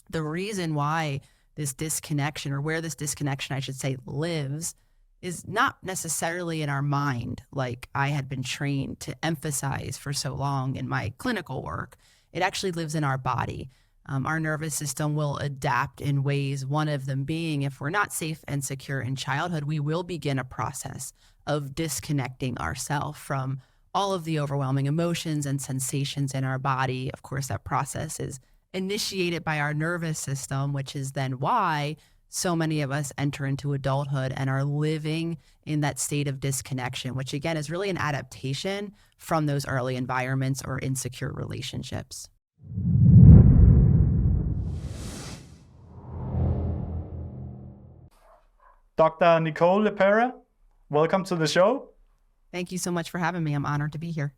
The reason why this disconnection, or where this disconnection, I should say, lives, is not necessarily in our mind, like I had been trained to emphasize for so long in my clinical work. It actually lives in our body. Our nervous system will adapt in ways, one of them being, if we're not safe and secure in childhood, we will begin a process of disconnecting ourselves from all of the overwhelming emotions and sensations in our body. Of course, that process is initiated by our nervous system, which is then why so many of us enter into adulthood and are living in that state of disconnection, which again is really an adaptation from those early environments or insecure relationships. Dr. Nicole LePera, welcome to the show. Thank you so much for having me. I'm honored to be here.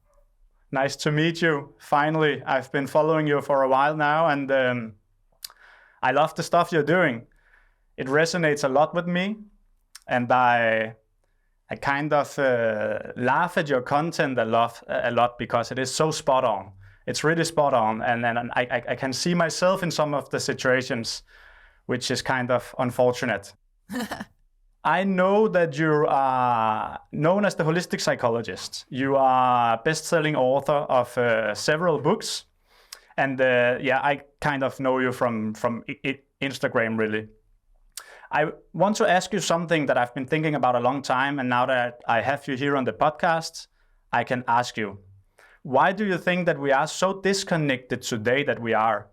Nice to meet you. Finally, I've been following you for a while now, and I love the stuff you're doing. It resonates a lot with me, and I kind of laugh at your content a lot because it is so spot on. It's really spot on, and I can see myself in some of the situations, which is kind of unfortunate. I know that you are known as the Holistic Psychologist. You are a best-selling author of several books, and I kind of know you from Instagram, really. I want to ask you something that I've been thinking about a long time, and now that I have you here on the podcast, I can ask you. Why do you think that we are so disconnected today that we are?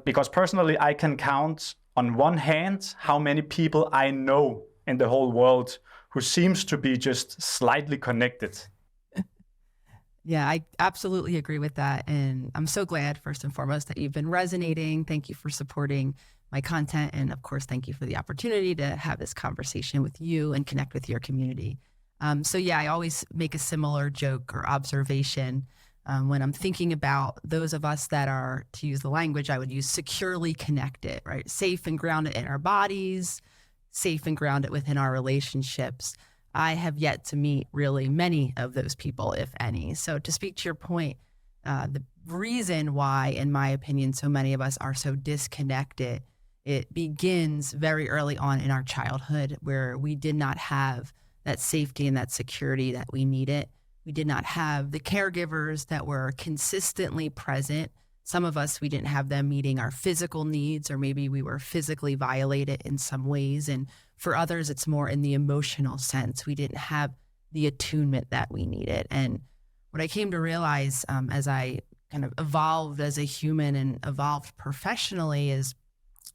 Because personally, I can count on one hand how many people I know in the whole world who seems to be just slightly connected. Yeah, I absolutely agree with that. And I'm so glad, first and foremost, that you've been resonating. Thank you for supporting my content. And of course, thank you for the opportunity to have this conversation with you and connect with your community. I always make a similar joke or observation when I'm thinking about those of us that are, to use the language I would use, securely connected, right? Safe and grounded in our bodies, safe and grounded within our relationships. I have yet to meet really many of those people, if any. So to speak to your point, the reason why, in my opinion, so many of us are so disconnected, it begins very early on in our childhood, where we did not have that safety and that security that we needed. We did not have the caregivers that were consistently present. Some of us, we didn't have them meeting our physical needs, or maybe we were physically violated in some ways. And for others, it's more in the emotional sense. We didn't have the attunement that we needed. And what I came to realize as I kind of evolved as a human and evolved professionally is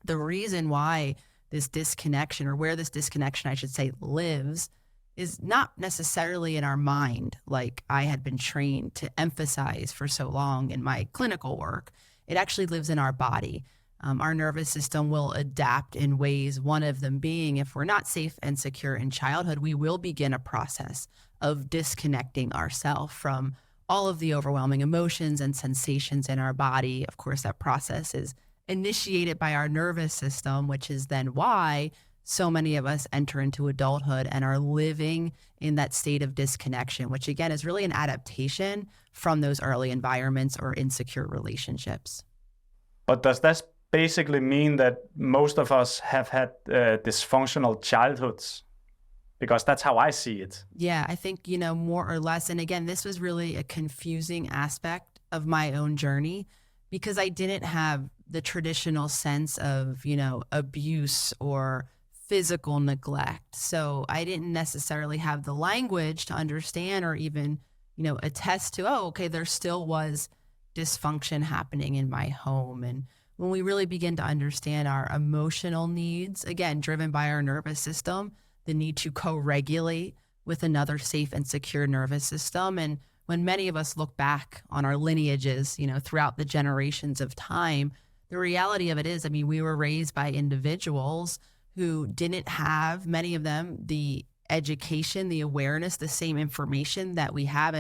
the reason why this disconnection, or where this disconnection, I should say, lives, is not necessarily in our mind, like I had been trained to emphasize for so long in my clinical work. It actually lives in our body. Our nervous system will adapt in ways, one of them being, if we're not safe and secure in childhood, we will begin a process of disconnecting ourselves from all of the overwhelming emotions and sensations in our body. Of course, that process is initiated by our nervous system, which is then why so many of us enter into adulthood and are living in that state of disconnection, which again is really an adaptation from those early environments or insecure relationships. But does that basically mean that most of us have had dysfunctional childhoods? Because that's how I see it. Yeah, I think, more or less. And again, this was really a confusing aspect of my own journey, because I didn't have the traditional sense of, abuse or physical neglect. So I didn't necessarily have the language to understand or even, attest to, there still was dysfunction happening in my home. And when we really begin to understand our emotional needs, again, driven by our nervous system, the need to co-regulate with another safe and secure nervous system. And when many of us look back on our lineages, throughout the generations of time, the reality of it is, we were raised by individuals who didn't have, many of them, the education, the awareness, the same information that we have.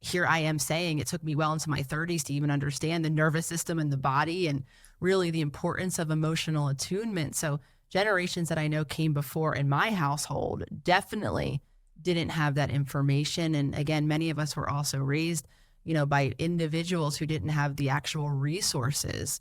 Here I am saying it took me well into my 30s to even understand the nervous system and the body and really the importance of emotional attunement. So generations that I know came before in my household definitely didn't have that information. And again, many of us were also raised, by individuals who didn't have the actual resources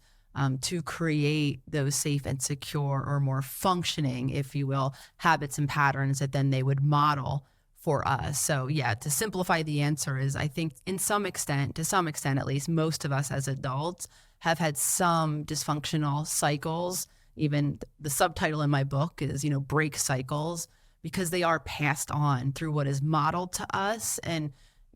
to create those safe and secure or more functioning, if you will, habits and patterns that then they would model for us. So yeah, to simplify the answer is, I think to some extent at least, most of us as adults have had some dysfunctional cycles. Even the subtitle in my book is, break cycles, because they are passed on through what is modeled to us. And,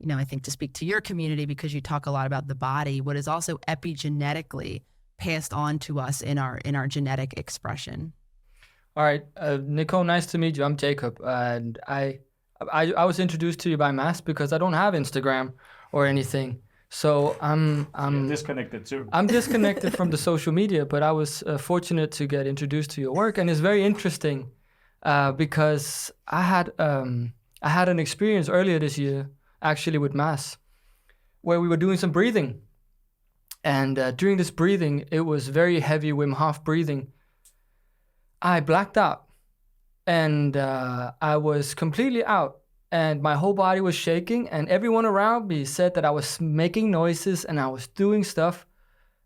I think to speak to your community, because you talk a lot about the body, what is also epigenetically passed on to us in our genetic expression. All right, Nicole, nice to meet you. I'm Jacob, and I was introduced to you by Mass because I don't have Instagram or anything. So I'm disconnected too. I'm disconnected from the social media, but I was fortunate to get introduced to your work, and it's very interesting because I had an experience earlier this year, actually with Mass, where we were doing some breathing, and during this breathing, it was very heavy Wim Hof breathing. I blacked out, and I was completely out. And my whole body was shaking, and everyone around me said that I was making noises and I was doing stuff.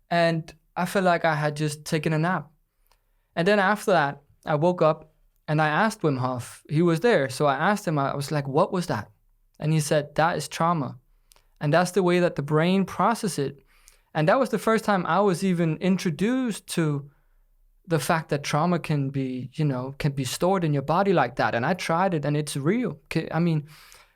And I felt like I had just taken a nap. And then after that, I woke up and I asked Wim Hof. He was there. So I asked him, I was like, what was that? And he said, that is trauma. And that's the way that the brain processes it. And that was the first time I was even introduced to the fact that trauma can be stored in your body like that. And I tried it, and it's real. I mean,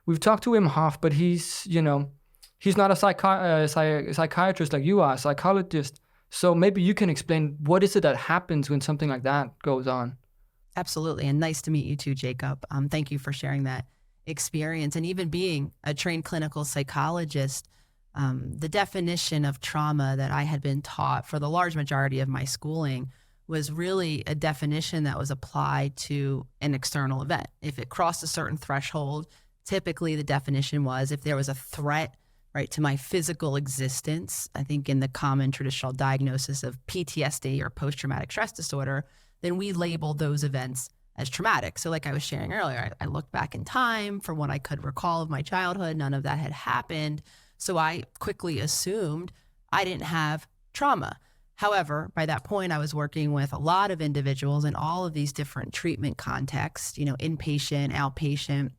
we've talked to Wim Hof, but he's not a psychiatrist like you are, a psychologist. So maybe you can explain, what is it that happens when something like that goes on? Absolutely. And nice to meet you too, Jacob. Thank you for sharing that experience. And even being a trained clinical psychologist, the definition of trauma that I had been taught for the large majority of my schooling was really a definition that was applied to an external event. If it crossed a certain threshold, typically the definition was if there was a threat, right, to my physical existence. I think in the common traditional diagnosis of PTSD or post-traumatic stress disorder, then we label those events as traumatic. So like I was sharing earlier, I looked back in time from what I could recall of my childhood. None of that had happened. So I quickly assumed I didn't have trauma. However, by that point, I was working with a lot of individuals in all of these different treatment contexts, inpatient, outpatient,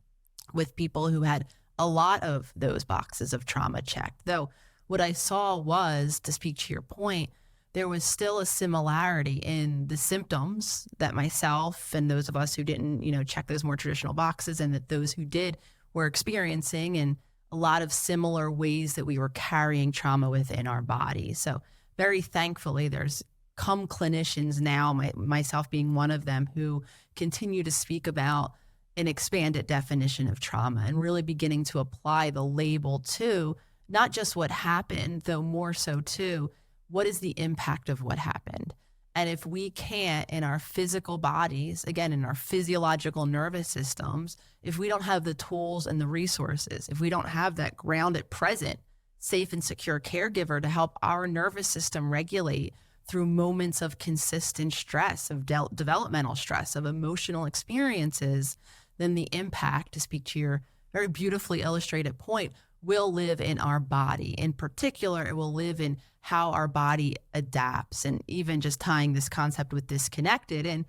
with people who had a lot of those boxes of trauma checked. Though what I saw was, to speak to your point, there was still a similarity in the symptoms that myself and those of us who didn't, check those more traditional boxes, and that those who did were experiencing, and a lot of similar ways that we were carrying trauma within our body. So very thankfully, there's come clinicians now, myself being one of them, who continue to speak about an expanded definition of trauma and really beginning to apply the label to not just what happened, though more so to what is the impact of what happened. And if we can't, in our physical bodies, again, in our physiological nervous systems, if we don't have the tools and the resources, if we don't have that grounded, present, safe and secure caregiver to help our nervous system regulate through moments of consistent stress, of developmental stress, of emotional experiences, then the impact, to speak to your very beautifully illustrated point, will live in our body. In particular, it will live in how our body adapts. And even just tying this concept with disconnected, and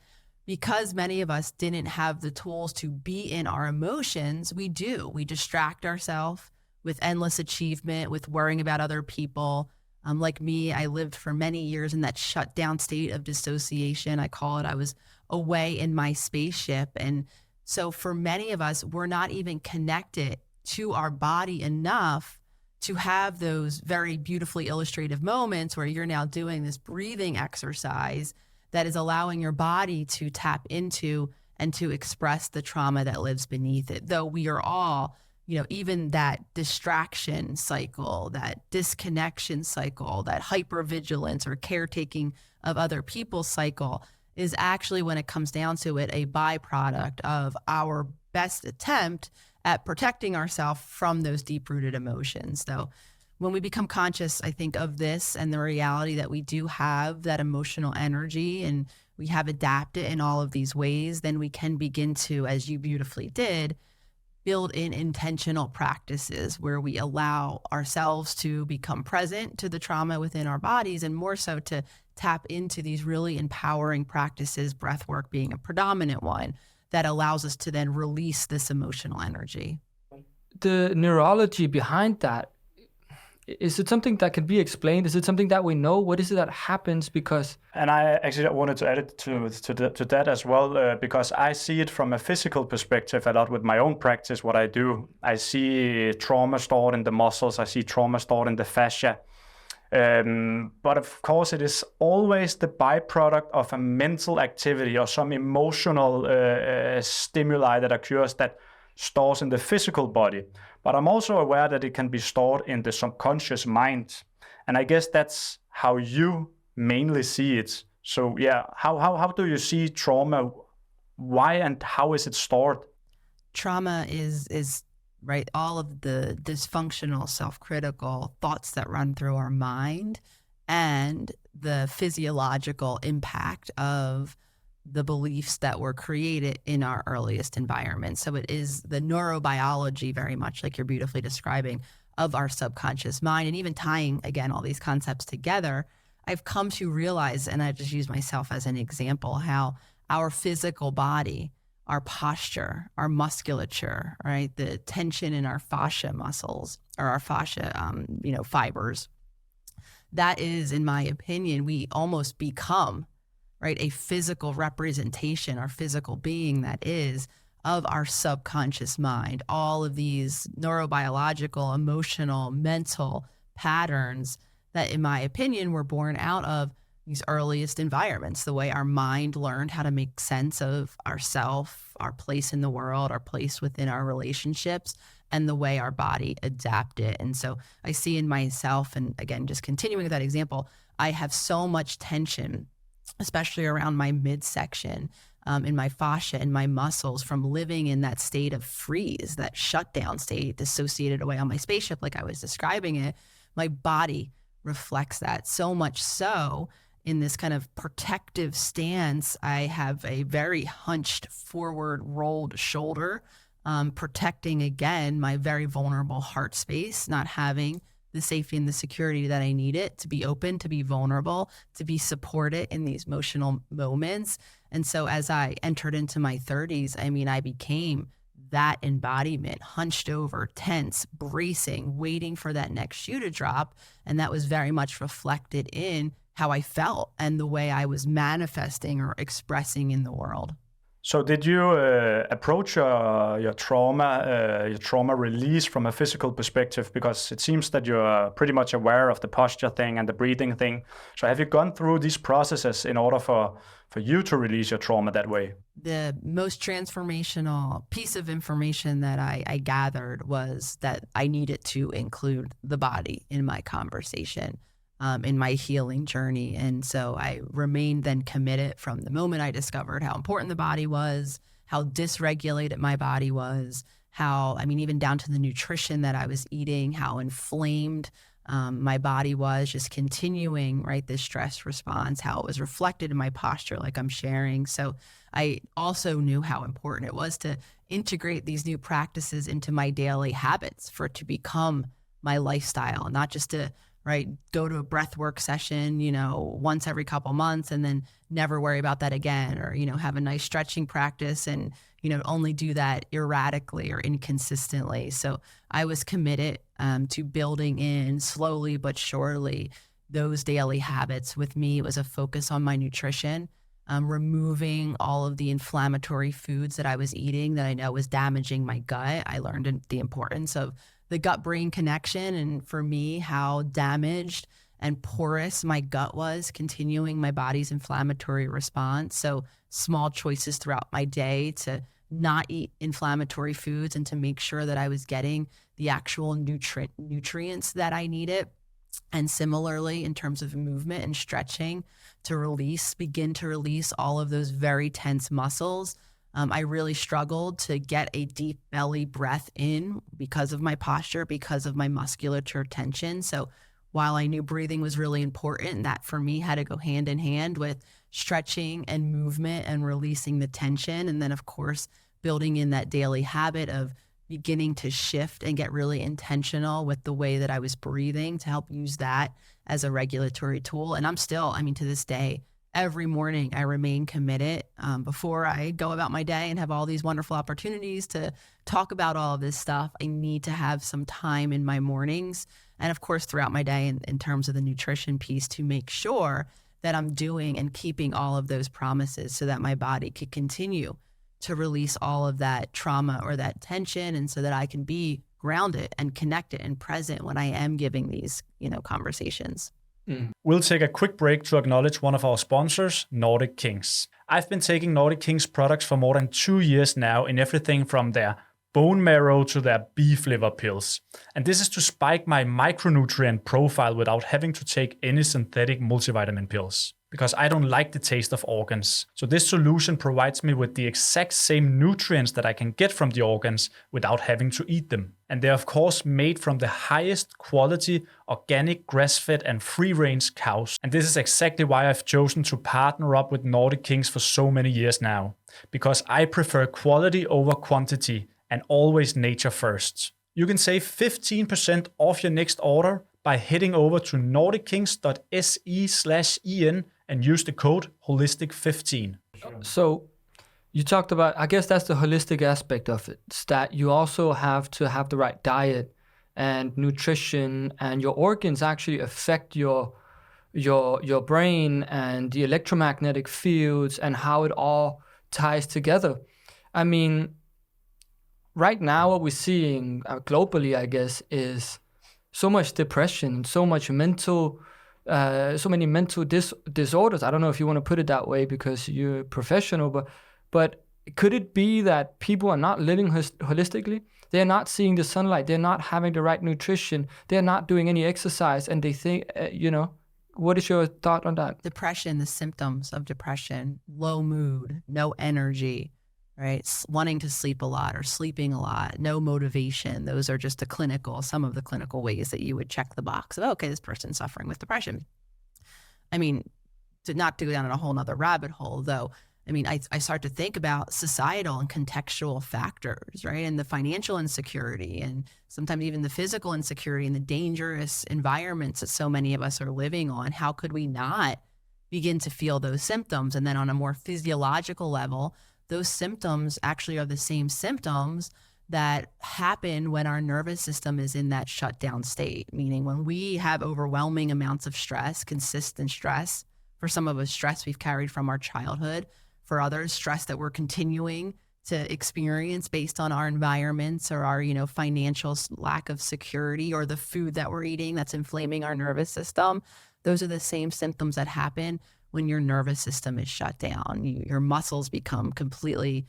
because many of us didn't have the tools to be in our emotions, we distract ourselves with endless achievement, with worrying about other people. Like me, I lived for many years in that shut down state of dissociation. I call it. I was away in my spaceship. And so for many of us, we're not even connected to our body enough to have those very beautifully illustrative moments where you're now doing this breathing exercise that is allowing your body to tap into and to express the trauma that lives beneath it. Though we are all, even that distraction cycle, that disconnection cycle, that hypervigilance or caretaking of other people's cycle is actually, when it comes down to it, a byproduct of our best attempt at protecting ourselves from those deep-rooted emotions. So when we become conscious, I think, of this and the reality that we do have that emotional energy and we have adapted in all of these ways, then we can begin to, as you beautifully did, build in intentional practices where we allow ourselves to become present to the trauma within our bodies, and more so to tap into these really empowering practices, breath work being a predominant one, that allows us to then release this emotional energy. The neurology behind that, is it something that can be explained? Is it something that we know? What is it that happens? Because... And I actually wanted to add it to that as well, because I see it from a physical perspective a lot with my own practice, what I do. I see trauma stored in the muscles. I see trauma stored in the fascia. But of course, it is always the byproduct of a mental activity or some emotional stimuli that occurs that stores in the physical body. But I'm also aware that it can be stored in the subconscious mind. And I guess that's how you mainly see it. So yeah, how do you see trauma? Why and how is it stored? Trauma is right, all of the dysfunctional, self-critical thoughts that run through our mind and the physiological impact of the beliefs that were created in our earliest environment. So it is the neurobiology, very much like you're beautifully describing, of our subconscious mind. And even tying, again, all these concepts together, I've come to realize, and I just use myself as an example, how our physical body, our posture, our musculature, right, the tension in our fascia muscles or our fascia, fibers, that is, in my opinion, we almost become, right, a physical representation, our physical being that is, of our subconscious mind. All of these neurobiological, emotional, mental patterns that, in my opinion, were born out of these earliest environments, the way our mind learned how to make sense of ourself, our place in the world, our place within our relationships, and the way our body adapted. And so I see in myself, and again, just continuing with that example, I have so much tension, especially around my midsection, in my fascia and my muscles, from living in that state of freeze, that shutdown state, dissociated away on my spaceship, like I was describing it. My body reflects that so much so. In this kind of protective stance, I have a very hunched forward rolled shoulder, protecting, again, my very vulnerable heart space, not having the safety and the security that I need it to be open, to be vulnerable, to be supported in these emotional moments. And so as I entered into my 30s, I became that embodiment, hunched over, tense, bracing, waiting for that next shoe to drop. And that was very much reflected in how I felt and the way I was manifesting or expressing in the world. So did you approach your trauma release from a physical perspective? Because it seems that you're pretty much aware of the posture thing and the breathing thing. So have you gone through these processes in order for you to release your trauma that way? The most transformational piece of information that I gathered was that I needed to include the body in my conversation, in my healing journey. And so I remained then committed from the moment I discovered how important the body was, how dysregulated my body was, how, even down to the nutrition that I was eating, how inflamed my body was, just continuing, right, this stress response, how it was reflected in my posture, like I'm sharing. So I also knew how important it was to integrate these new practices into my daily habits for it to become my lifestyle, not just to, right, go to a breath work session, once every couple months and then never worry about that again, or, have a nice stretching practice and, only do that erratically or inconsistently. So I was committed to building in slowly but surely those daily habits. With me, it was a focus on my nutrition, removing all of the inflammatory foods that I was eating that I know was damaging my gut. I learned the importance of the gut-brain connection, and for me, how damaged and porous my gut was, continuing my body's inflammatory response. So small choices throughout my day to not eat inflammatory foods and to make sure that I was getting the actual nutrients that I needed. And similarly, in terms of movement and stretching, to begin to release all of those very tense muscles. I really struggled to get a deep belly breath in because of my posture, because of my musculature tension. So while I knew breathing was really important, that for me had to go hand in hand with stretching and movement and releasing the tension. And then, of course, building in that daily habit of beginning to shift and get really intentional with the way that I was breathing to help use that as a regulatory tool. And I'm still, I mean, to this day, every morning I remain committed before I go about my day and have all these wonderful opportunities to talk about all of this stuff. I need to have some time in my mornings and of course throughout my day in terms of the nutrition piece to make sure that I'm doing and keeping all of those promises so that my body could continue to release all of that trauma or that tension, and so that I can be grounded and connected and present when I am giving these, conversations. We'll take a quick break to acknowledge one of our sponsors, Nordic Kings. I've been taking Nordic Kings products for more than 2 years now in everything from their bone marrow to their beef liver pills. And this is to spike my micronutrient profile without having to take any synthetic multivitamin pills, because I don't like the taste of organs. So this solution provides me with the exact same nutrients that I can get from the organs without having to eat them. And they're of course made from the highest quality, organic, grass-fed and free-range cows. And this is exactly why I've chosen to partner up with Nordic Kings for so many years now. Because I prefer quality over quantity and always nature first. You can save 15% off your next order by heading over to nordickings.se/en and use the code HOLISTIC15. So you talked about, I guess that's the holistic aspect of it. It's that you also have to have the right diet and nutrition, and your organs actually affect your brain and the electromagnetic fields and how it all ties together. I mean, right now what we're seeing globally, I guess, is so much depression, so much mental, so many mental disorders. I don't know if you want to put it that way because you're a professional, but could it be that people are not living holistically? They're not seeing the sunlight. They're not having the right nutrition. They're not doing any exercise, and they think, what is your thought on that? Depression, the symptoms of depression: low mood, no energy, right? Wanting to sleep a lot or sleeping a lot, no motivation. Those are just some of the clinical ways that you would check the box of, okay, this person's suffering with depression. I mean, not to go down in a whole nother rabbit hole though, I start to think about societal and contextual factors, right? And the financial insecurity and sometimes even the physical insecurity and the dangerous environments that so many of us are living on. How could we not begin to feel those symptoms? And then on a more physiological level, those symptoms actually are the same symptoms that happen when our nervous system is in that shutdown state, meaning when we have overwhelming amounts of stress, consistent stress. For some of us, stress we've carried from our childhood. For others, stress that we're continuing to experience based on our environments or our, financial lack of security, or the food that we're eating that's inflaming our nervous system. Those are the same symptoms that happen when your nervous system is shut down. Your muscles become completely,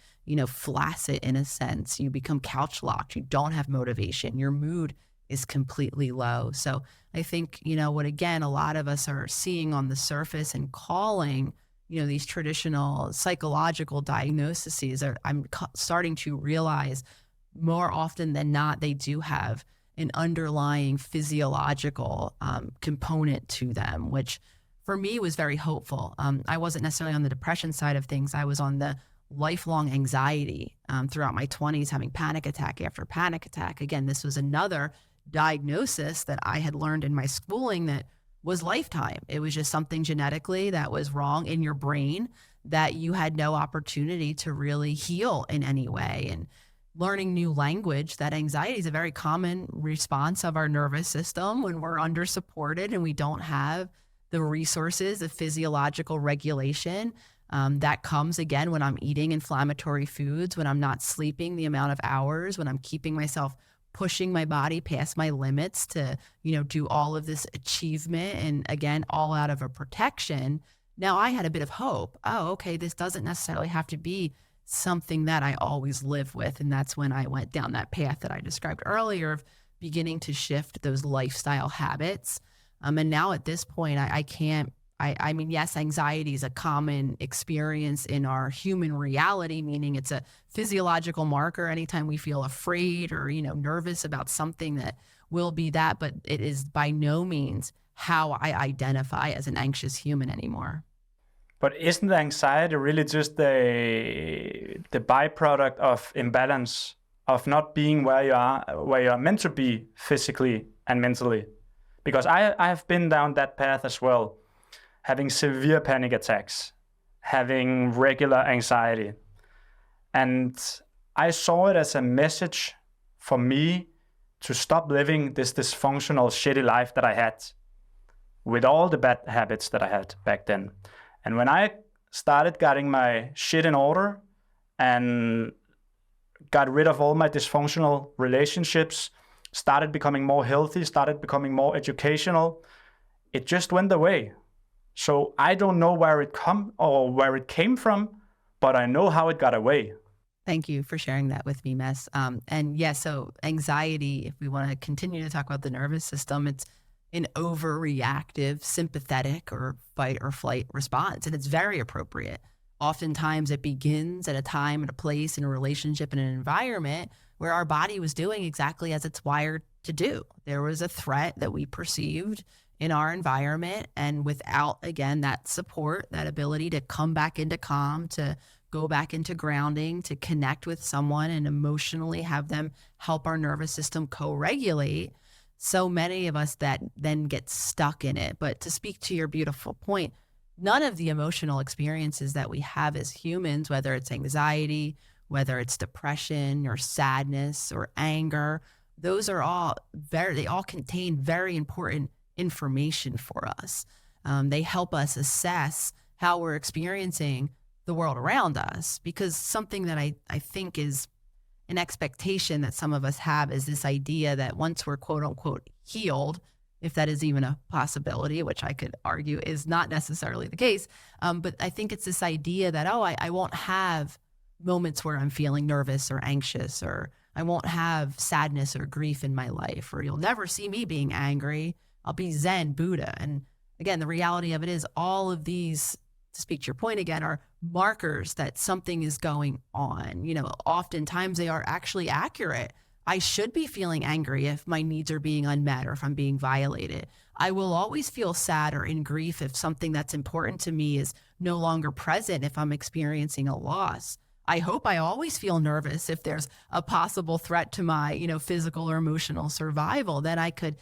flaccid in a sense. You become couch locked. You don't have motivation. Your mood is completely low. So I think, what again, a lot of us are seeing on the surface and calling, these traditional psychological diagnoses I'm starting to realize more often than not, they do have an underlying physiological component to them, which for me was very hopeful. I wasn't necessarily on the depression side of things. I was on the lifelong anxiety throughout my 20s, having panic attack after panic attack. Again, this was another diagnosis that I had learned in my schooling that was lifetime. It was just something genetically that was wrong in your brain that you had no opportunity to really heal in any way. And learning new language, that anxiety is a very common response of our nervous system when we're under supported and we don't have the resources of physiological regulation. That comes again when I'm eating inflammatory foods, when I'm not sleeping the amount of hours, when I'm keeping myself pushing my body past my limits to, do all of this achievement, and again, all out of a protection. Now I had a bit of hope. Oh, okay, this doesn't necessarily have to be something that I always live with. And that's when I went down that path that I described earlier of beginning to shift those lifestyle habits. And now at this point, I mean, yes, anxiety is a common experience in our human reality, meaning it's a physiological marker anytime we feel afraid or, nervous about something that will be that, but it is by no means how I identify as an anxious human anymore. But isn't the anxiety really just the byproduct of imbalance of not being where you're meant to be physically and mentally. Because I have been down that path as well, having severe panic attacks, having regular anxiety. And I saw it as a message for me to stop living this dysfunctional, shitty life that I had with all the bad habits that I had back then. And when I started getting my shit in order and got rid of all my dysfunctional relationships, started becoming more healthy, started becoming more educational, it just went away. So I don't know where it came from, but I know how it got away. Thank you for sharing that with me, Mess. And yeah, so anxiety, if we want to continue to talk about the nervous system, it's an overreactive, sympathetic or fight or flight response. And it's very appropriate. Oftentimes it begins at a time, at a place, in a relationship, in an environment where our body was doing exactly as it's wired to do. There was a threat that we perceived in our environment. And without, again, that support, that ability to come back into calm, to go back into grounding, to connect with someone and emotionally have them help our nervous system co-regulate, so many of us that then get stuck in it. But to speak to your beautiful point, none of the emotional experiences that we have as humans, whether it's anxiety, whether it's depression or sadness or anger, those are all they all contain very important information for us. They help us assess how we're experiencing the world around us, because something that I think is an expectation that some of us have is this idea that once we're quote unquote healed, if that is even a possibility, which I could argue is not necessarily the case. But I think it's this idea that, I won't have moments where I'm feeling nervous or anxious, or I won't have sadness or grief in my life, or you'll never see me being angry. I'll be Zen, Buddha. And again, the reality of it is all of these, to speak to your point again, are markers that something is going on. Oftentimes they are actually accurate. I should be feeling angry if my needs are being unmet or if I'm being violated. I will always feel sad or in grief if something that's important to me is no longer present, if I'm experiencing a loss. I hope I always feel nervous if there's a possible threat to my, physical or emotional survival. Then I could,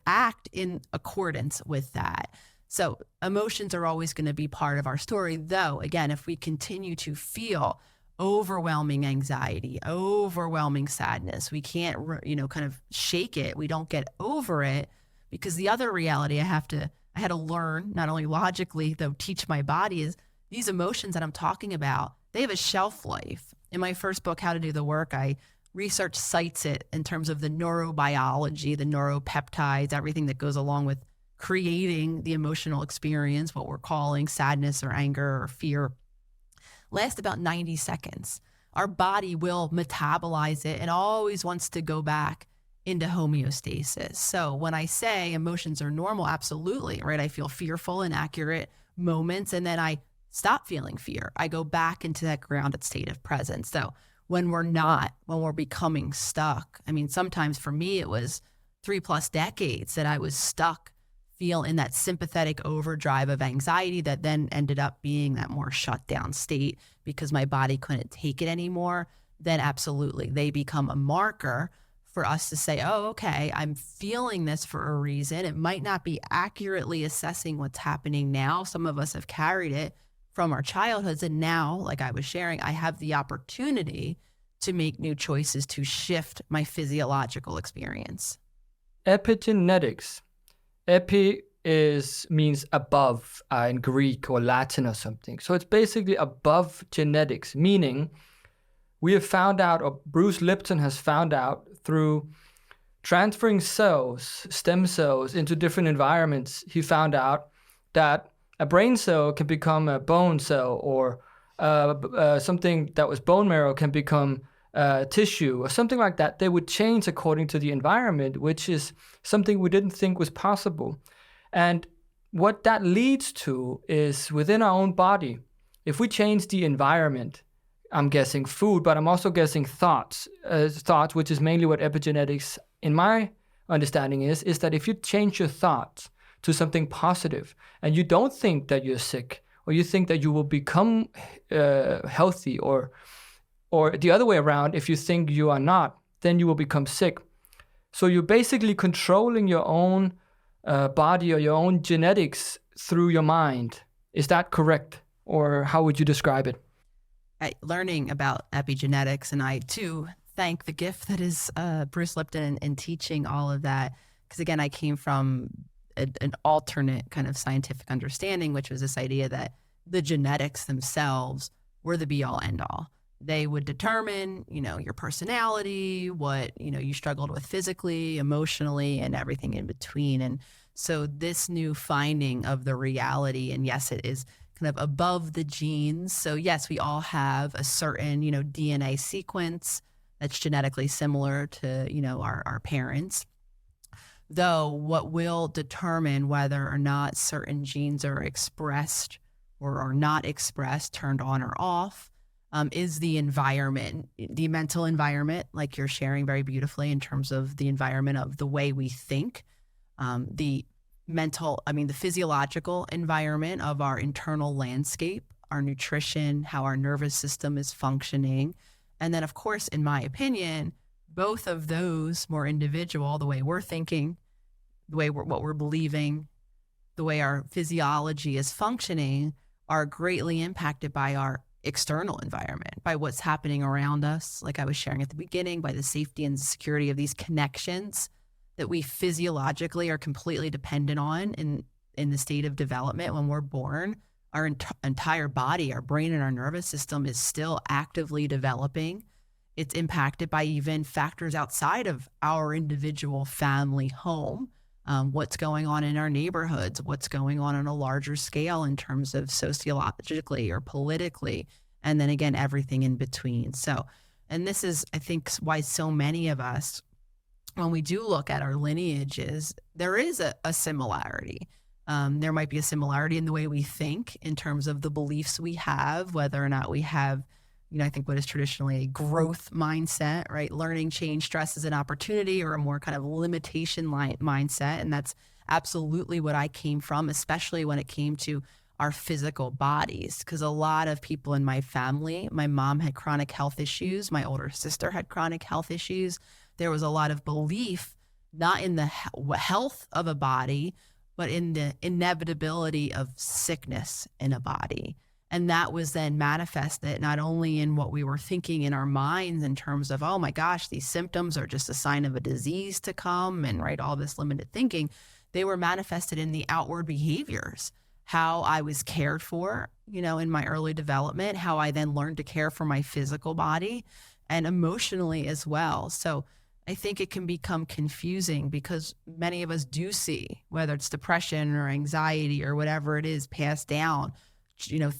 act in accordance with that. So emotions are always going to be part of our story, though, again, if we continue to feel overwhelming anxiety, overwhelming sadness, we can't, kind of shake it. We don't get over it, because the other reality I had to learn, not only logically, though, teach my body, is these emotions that I'm talking about, they have a shelf life. In my first book, How to Do the Work, research cites it in terms of the neurobiology, the neuropeptides, everything that goes along with creating the emotional experience, what we're calling sadness or anger or fear, lasts about 90 seconds. Our body will metabolize it and always wants to go back into homeostasis. So when I say emotions are normal, absolutely, right? I feel fearful in accurate moments, and then I stop feeling fear. I go back into that grounded state of presence. So when we're becoming stuck, sometimes for me, it was 3+ decades that I was stuck, feel in that sympathetic overdrive of anxiety that then ended up being that more shut down state because my body couldn't take it anymore. Then absolutely, they become a marker for us to say, oh, okay, I'm feeling this for a reason. It might not be accurately assessing what's happening now. Some of us have carried it from our childhoods. And now, like I was sharing, I have the opportunity to make new choices to shift my physiological experience. Epigenetics. Epi means above in Greek or Latin or something. So it's basically above genetics, meaning we have found out, or Bruce Lipton has found out, through transferring cells, stem cells, into different environments, he found out that a brain cell can become a bone cell, or something that was bone marrow can become tissue, or something like that. They would change according to the environment, which is something we didn't think was possible. And what that leads to is within our own body, if we change the environment, I'm guessing food, but I'm also guessing thoughts, which is mainly what epigenetics, in my understanding, is that if you change your thoughts to something positive and you don't think that you're sick, or you think that you will become healthy, or Or the other way around, if you think you are not, then you will become sick. So you're basically controlling your own body or your own genetics through your mind. Is that correct? Or how would you describe it? Learning about epigenetics, and I too thank the gift that is Bruce Lipton in teaching all of that. Because again, I came from an alternate kind of scientific understanding, which was this idea that the genetics themselves were the be all end all. They would determine, your personality, what, you struggled with physically, emotionally, and everything in between. And so this new finding of the reality, and yes, it is kind of above the genes. So yes, we all have a certain, DNA sequence that's genetically similar to, our parents. Though what will determine whether or not certain genes are expressed or are not expressed, turned on or off, is the environment, the mental environment, like you're sharing very beautifully in terms of the environment of the way we think, the physiological environment of our internal landscape, our nutrition, how our nervous system is functioning. And then, of course, in my opinion, both of those more individual, the way we're thinking, the way what we're believing, the way our physiology is functioning are greatly impacted by our external environment, by what's happening around us, like I was sharing at the beginning, by the safety and security of these connections that we physiologically are completely dependent on in the state of development. When we're born, our entire body, our brain and our nervous system is still actively developing. It's impacted by even factors outside of our individual family home. What's going on in our neighborhoods, what's going on a larger scale in terms of sociologically or politically, and then again, everything in between. So, and this is, I think, why so many of us, when we do look at our lineages, there is a similarity. There might be a similarity in the way we think in terms of the beliefs we have, whether or not we have, I think what is traditionally a growth mindset, right? Learning, change, stress is an opportunity, or a more kind of limitation mindset. And that's absolutely what I came from, especially when it came to our physical bodies. Because a lot of people in my family, my mom had chronic health issues. My older sister had chronic health issues. There was a lot of belief, not in the health of a body, but in the inevitability of sickness in a body. And that was then manifested not only in what we were thinking in our minds in terms of, oh my gosh, these symptoms are just a sign of a disease to come, and right, all this limited thinking. They were manifested in the outward behaviors, how I was cared for, in my early development, how I then learned to care for my physical body and emotionally as well. So I think it can become confusing because many of us do see, whether it's depression or anxiety or whatever it is passed down,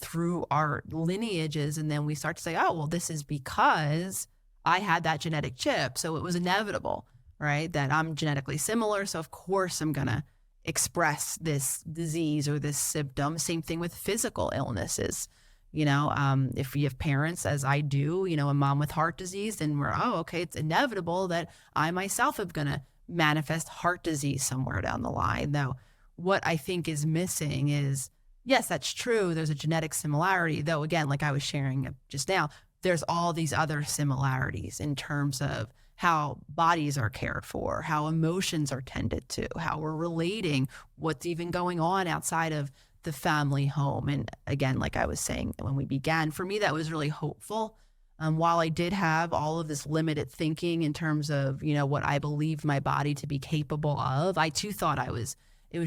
through our lineages. And then we start to say, oh, well, this is because I had that genetic chip. So it was inevitable, right? That I'm genetically similar. So of course I'm going to express this disease or this symptom. Same thing with physical illnesses. If we have parents, as I do, a mom with heart disease, then we're, okay, it's inevitable that I myself am going to manifest heart disease somewhere down the line. Now, what I think is missing is, yes, that's true. There's a genetic similarity, though, again, like I was sharing just now, there's all these other similarities in terms of how bodies are cared for, how emotions are tended to, how we're relating, what's even going on outside of the family home. And again, like I was saying when we began, for me, that was really hopeful. While I did have all of this limited thinking in terms of, what I believed my body to be capable of, I too thought it was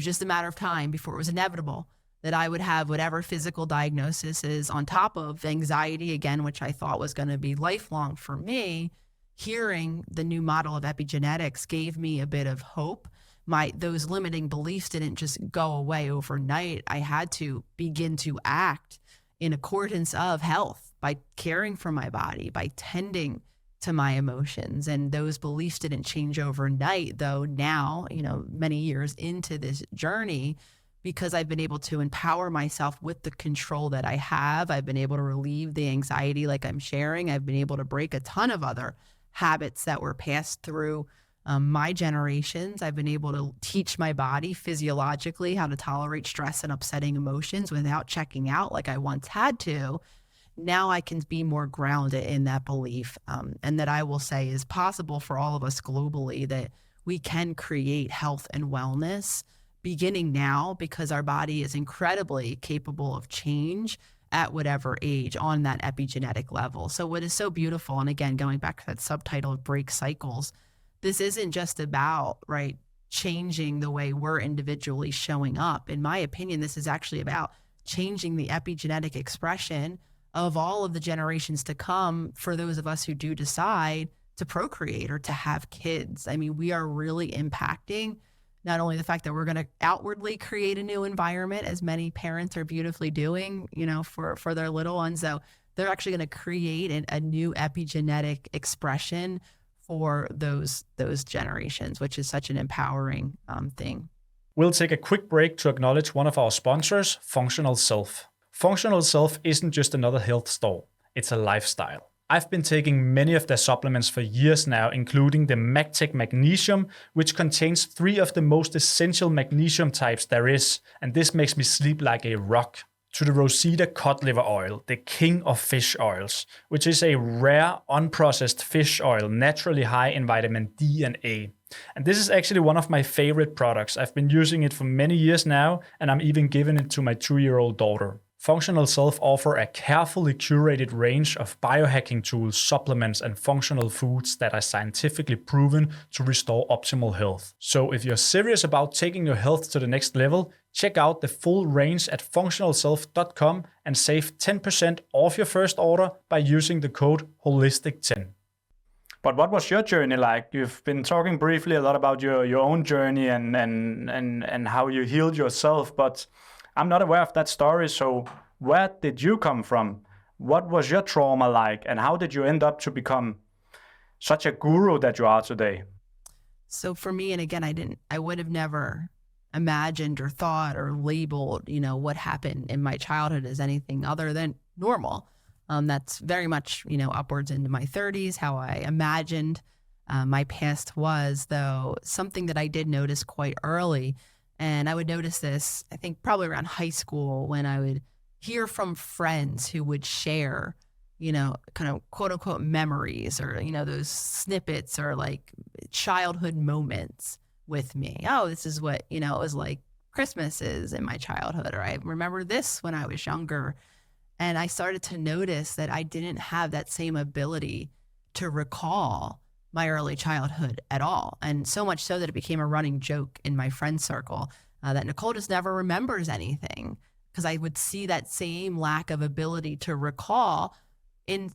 just a matter of time before it was inevitable that I would have whatever physical diagnosis is on top of anxiety, again, which I thought was going to be lifelong for me. Hearing the new model of epigenetics gave me a bit of hope. Those limiting beliefs didn't just go away overnight. I had to begin to act in accordance of health by caring for my body, by tending to my emotions. And those beliefs didn't change overnight, though now, many years into this journey, because I've been able to empower myself with the control that I have. I've been able to relieve the anxiety like I'm sharing. I've been able to break a ton of other habits that were passed through my generations. I've been able to teach my body physiologically how to tolerate stress and upsetting emotions without checking out like I once had to. now I can be more grounded in that belief, and that I will say is possible for all of us globally, that we can create health and wellness beginning now, because our body is incredibly capable of change at whatever age on that epigenetic level. So what is so beautiful, and again, going back to that subtitle of Break Cycles, this isn't just about, right, changing the way we're individually showing up. In my opinion, this is actually about changing the epigenetic expression of all of the generations to come for those of us who do decide to procreate or to have kids. I mean, we are really impacting not only the fact that we're going to outwardly create a new environment, as many parents are beautifully doing, for their little ones, though they're actually going to create a new epigenetic expression for those generations, which is such an empowering thing. We'll take a quick break to acknowledge one of our sponsors, Functional Self. Functional Self isn't just another health store, it's a lifestyle. I've been taking many of their supplements for years now, including the MagTech Magnesium, which contains 3 of the most essential magnesium types there is, and this makes me sleep like a rock. To the Rosita cod liver oil, the king of fish oils, which is a rare, unprocessed fish oil naturally high in vitamin D and A. And this is actually one of my favorite products. I've been using it for many years now, and I'm even giving it to my 2-year-old daughter. Functional Self offer a carefully curated range of biohacking tools, supplements, and functional foods that are scientifically proven to restore optimal health. So if you're serious about taking your health to the next level, check out the full range at functionalself.com and save 10% off your first order by using the code HOLISTIC10. But what was your journey like? You've been talking briefly a lot about your own journey and how you healed yourself, but I'm not aware of that story. So where did you come from? What was your trauma like? And how did you end up to become such a guru that you are today? So for me, and again, I would have never imagined or thought or labeled, what happened in my childhood as anything other than normal. That's very much, upwards into my 30s, how I imagined my past was, though something that I did notice quite early. And I would notice this, I think probably around high school, when I would hear from friends who would share, kind of quote unquote memories, or, those snippets or like childhood moments with me. Oh, this is what, it was like Christmas is in my childhood, or I remember this when I was younger. And I started to notice that I didn't have that same ability to recall my early childhood at all. And so much so that it became a running joke in my friend circle that Nicole just never remembers anything, because I would see that same lack of ability to recall in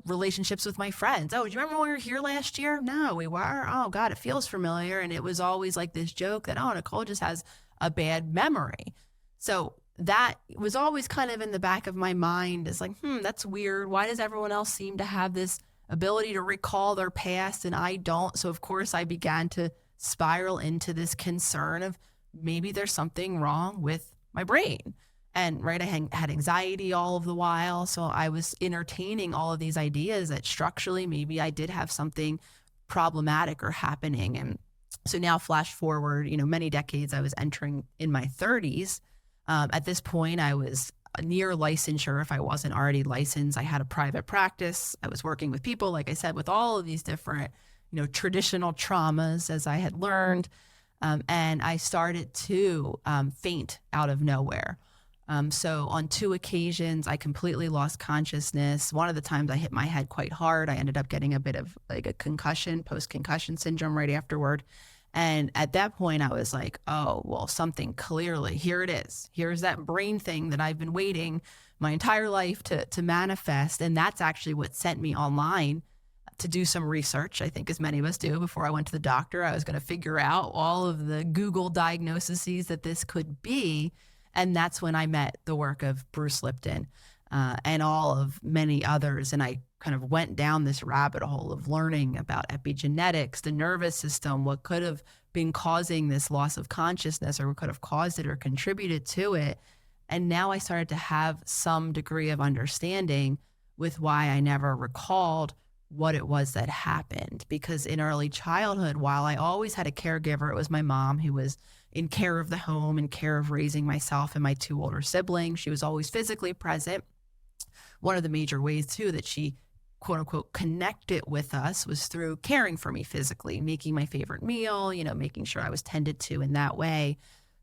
relationships with my friends. Oh, do you remember when we were here last year? No, we were. Oh God, it feels familiar. And it was always like this joke that, oh, Nicole just has a bad memory. So that was always kind of in the back of my mind. It's like, that's weird. Why does everyone else seem to have this ability to recall their past and I don't? So of course I began to spiral into this concern of maybe there's something wrong with my brain. And right, I had anxiety all of the while. So I was entertaining all of these ideas that structurally maybe I did have something problematic or happening. And so now flash forward, many decades, I was entering in my 30s. At this point, I was near licensure if I wasn't already licensed. I had a private practice. I was working with people, like I said, with all of these different, traditional traumas, as I had learned. And I started to faint out of nowhere. So on 2 occasions, I completely lost consciousness. One of the times I hit my head quite hard. I ended up getting a bit of like a concussion, post-concussion syndrome right afterward. And at that point, I was like, oh, well, something clearly, here it is. Here's that brain thing that I've been waiting my entire life to manifest. And that's actually what sent me online to do some research, I think as many of us do. Before I went to the doctor, I was going to figure out all of the Google diagnoses that this could be. And that's when I met the work of Bruce Lipton and all of many others. And I kind of went down this rabbit hole of learning about epigenetics, the nervous system, what could have been causing this loss of consciousness, or what could have caused it or contributed to it. And now I started to have some degree of understanding with why I never recalled what it was that happened. Because in early childhood, while I always had a caregiver, it was my mom who was in care of the home and care of raising myself and my 2 older siblings. She was always physically present. one of the major ways too that she quote unquote connected with us was through caring for me physically, making my favorite meal, making sure I was tended to in that way,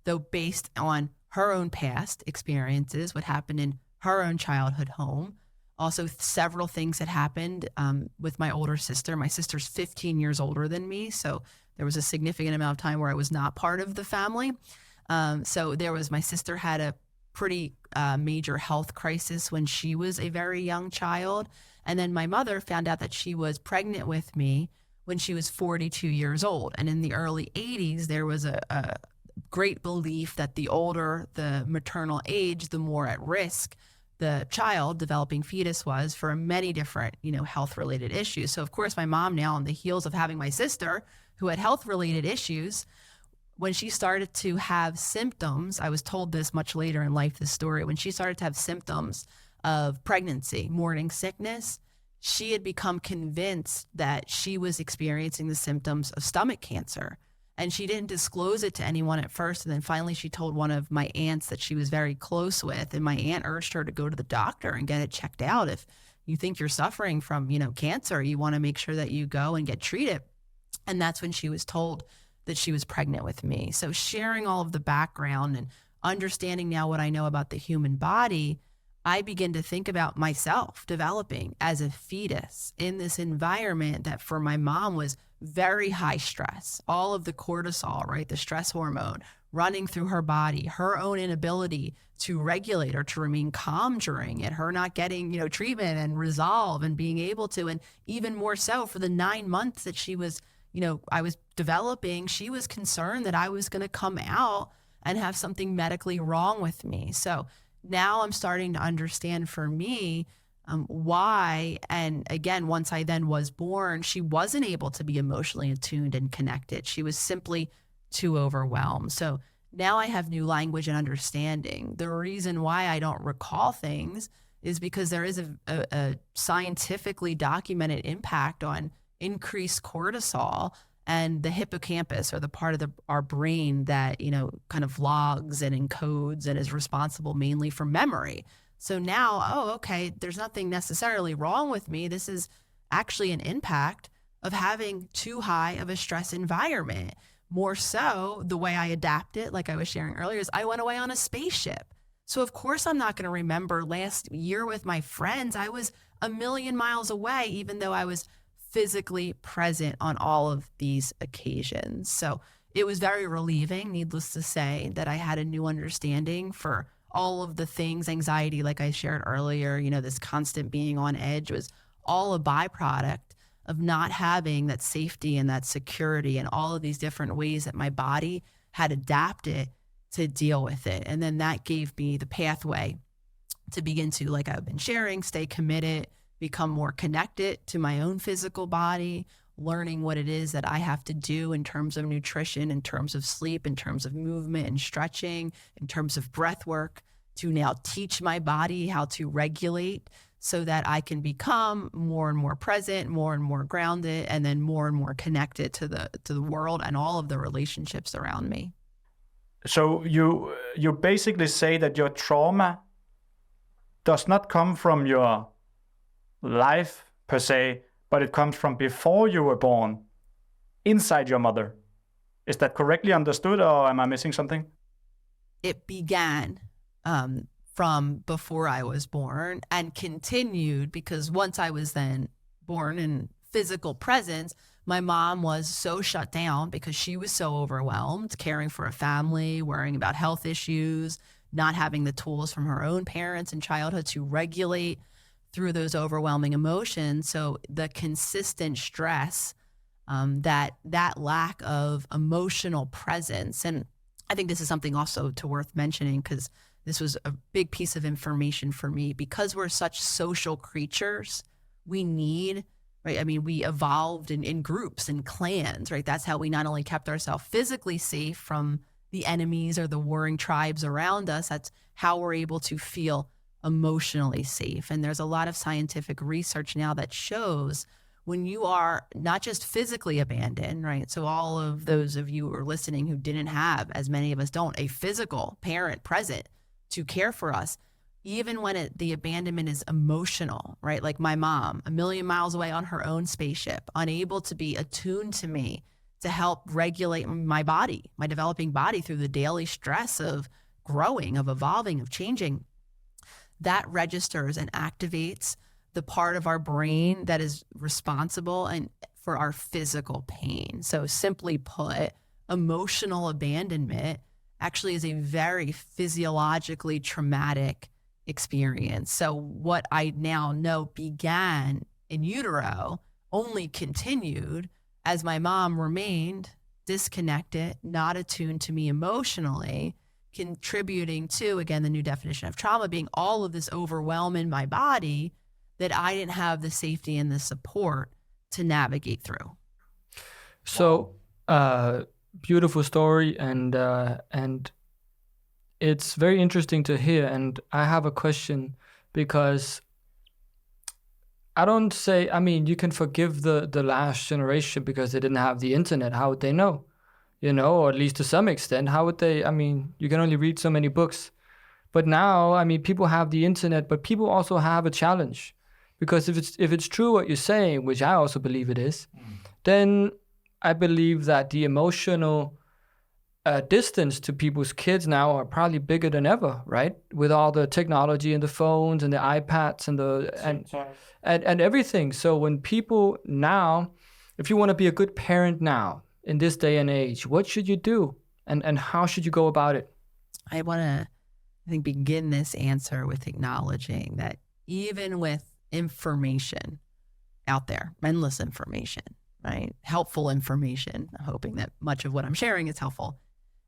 though based on her own past experiences, what happened in her own childhood home. Also, several things had happened with my older sister. My sister's 15 years older than me, so there was a significant amount of time where I was not part of the family. So my sister had a pretty major health crisis when she was a very young child. And then my mother found out that she was pregnant with me when she was 42 years old. And in the early 80s, there was a great belief that the older the maternal age, the more at risk the child, developing fetus, was for many different, health-related issues. So of course, my mom, now on the heels of having my sister who had health-related issues, when she started to have symptoms, I was told this much later in life, this story, when she started to have symptoms of pregnancy, morning sickness, she had become convinced that she was experiencing the symptoms of stomach cancer. And she didn't disclose it to anyone at first. And then finally she told one of my aunts that she was very close with. And my aunt urged her to go to the doctor and get it checked out. If you think you're suffering from, cancer, you want to make sure that you go and get treated. And that's when she was told that she was pregnant with me. So sharing all of the background and understanding now what I know about the human body, I begin to think about myself developing as a fetus in this environment that for my mom was very high stress, all of the cortisol, right? The stress hormone running through her body, her own inability to regulate or to remain calm during it, her not getting, treatment and resolve and being able to, and even more so for the 9 months that she was, I was developing, she was concerned that I was going to come out and have something medically wrong with me. So now I'm starting to understand for me why. And again, once I then was born, she wasn't able to be emotionally attuned and connected. She was simply too overwhelmed. So now I have new language and understanding. The reason why I don't recall things is because there is a scientifically documented impact on increased cortisol and the hippocampus, or the part of our brain that, kind of logs and encodes and is responsible mainly for memory. So now, okay, there's nothing necessarily wrong with me. This is actually an impact of having too high of a stress environment. More so, the way I adapt it, like I was sharing earlier, is I went away on a spaceship. So of course I'm not going to remember last year with my friends. I was a million miles away, even though I was physically present on all of these occasions. So it was very relieving, needless to say, that I had a new understanding for all of the things. Anxiety, like I shared earlier, this constant being on edge was all a byproduct of not having that safety and that security and all of these different ways that my body had adapted to deal with it. And then that gave me the pathway to begin to, like I've been sharing, stay committed, become more connected to my own physical body, learning what it is that I have to do in terms of nutrition, in terms of sleep, in terms of movement and stretching, in terms of breath work, to now teach my body how to regulate so that I can become more and more present, more and more grounded, and then more and more connected to the world and all of the relationships around me. So you basically say that your trauma does not come from your life per se, but it comes from before you were born, inside your mother. Is that correctly understood, or am I missing something? It began from before I was born and continued because once I was then born in physical presence, my mom was so shut down because she was so overwhelmed, caring for a family, worrying about health issues, not having the tools from her own parents in childhood to regulate through those overwhelming emotions. So the consistent stress, that lack of emotional presence. And I think this is something also worth mentioning because this was a big piece of information for me. Because we're such social creatures, we need, right? I mean, we evolved in groups and clans, right? That's how we not only kept ourselves physically safe from the enemies or the warring tribes around us, that's how we're able to feel emotionally safe. And there's a lot of scientific research now that shows when you are not just physically abandoned, right? So all of those of you who are listening who didn't have, as many of us don't, a physical parent present to care for us, even when the abandonment is emotional, right? Like my mom, a million miles away on her own spaceship, unable to be attuned to me to help regulate my body, my developing body through the daily stress of growing, of evolving, of changing. That registers and activates the part of our brain that is responsible and for our physical pain. So simply put, emotional abandonment actually is a very physiologically traumatic experience. So what I now know began in utero only continued as my mom remained disconnected, not attuned to me emotionally, contributing to, again, the new definition of trauma being all of this overwhelm in my body that I didn't have the safety and the support to navigate through. So, beautiful story, and it's very interesting to hear. And I have a question, because I don't say, I mean, you can forgive the last generation because they didn't have the internet. How would they know? You know, or at least to some extent, how would they? I mean, you can only read so many books. But now, I mean, people have the internet, but people also have a challenge. Because if it's true what you're saying, which I also believe it is, then I believe that the emotional distance to people's kids now are probably bigger than ever, right? With all the technology and the phones and the iPads and everything. So when people now, if you want to be a good parent now in this day and age, what should you do, and how should you go about it? I want to, I think, begin this answer with acknowledging that even with information out there, endless information, right? Helpful information. I'm hoping that much of what I'm sharing is helpful.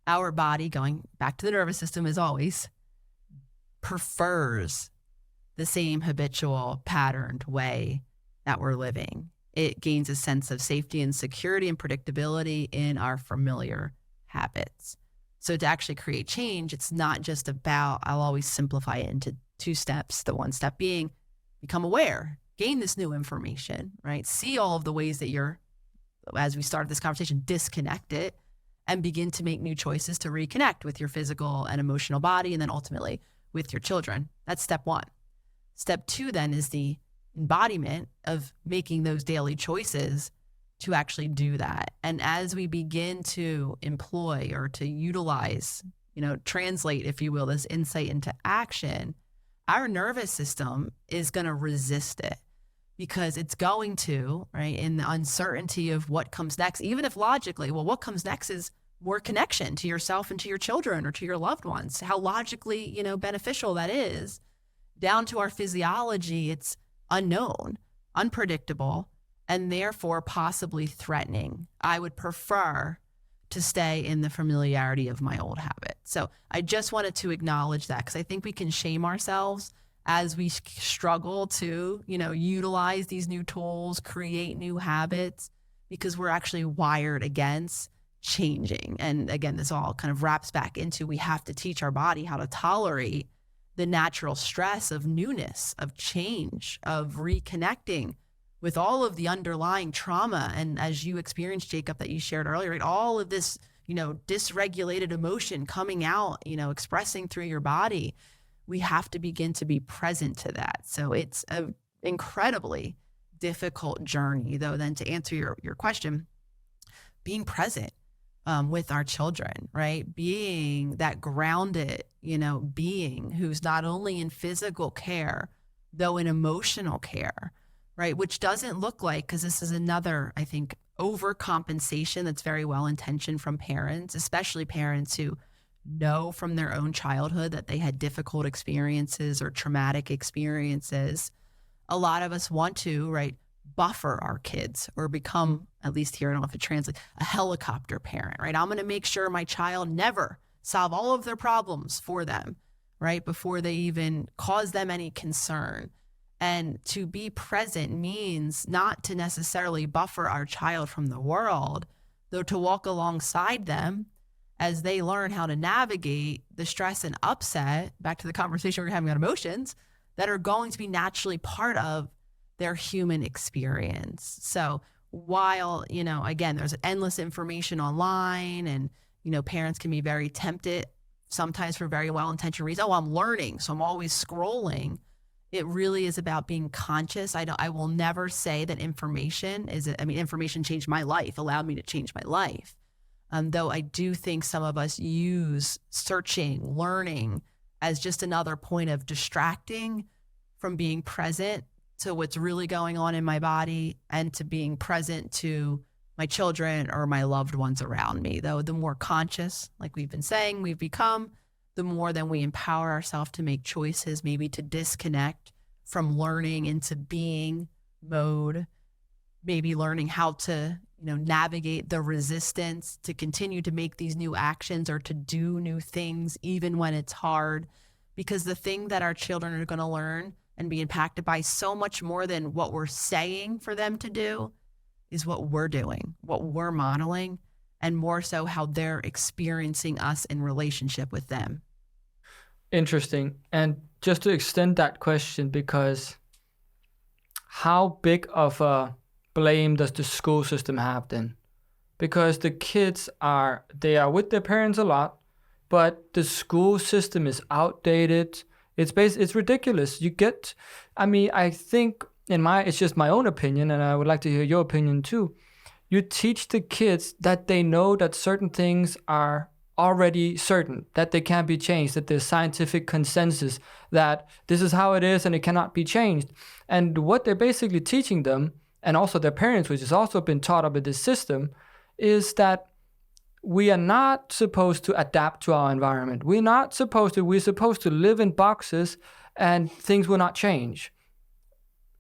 Our body, going back to the nervous system as always, prefers the same habitual patterned way that we're living. It gains a sense of safety and security and predictability in our familiar habits. So to actually create change, it's not just about, I'll always simplify it into 2 steps. The 1 step being become aware, gain this new information, right? See all of the ways that you're, as we started this conversation, disconnected, and begin to make new choices to reconnect with your physical and emotional body, and then ultimately with your children. That's step 1. Step 2 then is the embodiment of making those daily choices to actually do that. And as we begin to employ or to utilize, translate, if you will, this insight into action, our nervous system is going to resist it, because it's going to, right, in the uncertainty of what comes next, even if logically, well, what comes next is more connection to yourself and to your children or to your loved ones, how logically, beneficial that is. Down to our physiology, it's unknown, unpredictable, and therefore possibly threatening. I would prefer to stay in the familiarity of my old habit. So I just wanted to acknowledge that, because I think we can shame ourselves as we struggle to, utilize these new tools, create new habits, because we're actually wired against changing. And again, this all kind of wraps back into, we have to teach our body how to tolerate the natural stress of newness, of change, of reconnecting with all of the underlying trauma. And as you experienced, Jacob, that you shared earlier, right, all of this, dysregulated emotion coming out, expressing through your body, we have to begin to be present to that. So it's an incredibly difficult journey, though. Then to answer your question, being present with our children, right? Being that grounded, being who's not only in physical care, though in emotional care, right? Which doesn't look like, because this is another, I think, overcompensation that's very well intentioned from parents, especially parents who know from their own childhood that they had difficult experiences or traumatic experiences. A lot of us want to, right, buffer our kids or become, at least here, I don't know if it translates, a helicopter parent, right? I'm going to make sure my child never solve all of their problems for them, right, before they even cause them any concern. And to be present means not to necessarily buffer our child from the world, though to walk alongside them as they learn how to navigate the stress and upset, back to the conversation we're having on emotions, that are going to be naturally part of their human experience. So while, again, there's endless information online and, parents can be very tempted sometimes for very well-intentioned reasons. Oh, I'm learning, so I'm always scrolling. It really is about being conscious. I will never say that information changed my life, allowed me to change my life. Though I do think some of us use searching, learning as just another point of distracting from being present to what's really going on in my body and to being present to my children or my loved ones around me. Though the more conscious, like we've been saying, we've become, the more then we empower ourselves to make choices, maybe to disconnect from learning into being mode, maybe learning how to, navigate the resistance to continue to make these new actions or to do new things, even when it's hard. Because the thing that our children are going to learn and be impacted by so much more than what we're saying for them to do is what we're doing, what we're modeling, and more so how they're experiencing us in relationship with them. Interesting. And just to extend that question, because how big of a blame does the school system have then? Because the kids they are with their parents a lot, but the school system is outdated. It's ridiculous. I think it's just my own opinion, and I would like to hear your opinion too. You teach the kids that they know that certain things are already certain, that they can't be changed, that there's scientific consensus, that this is how it is and it cannot be changed. And what they're basically teaching them, and also their parents, which has also been taught up in this system, is that we are not supposed to adapt to our environment. We're supposed to live in boxes and things will not change.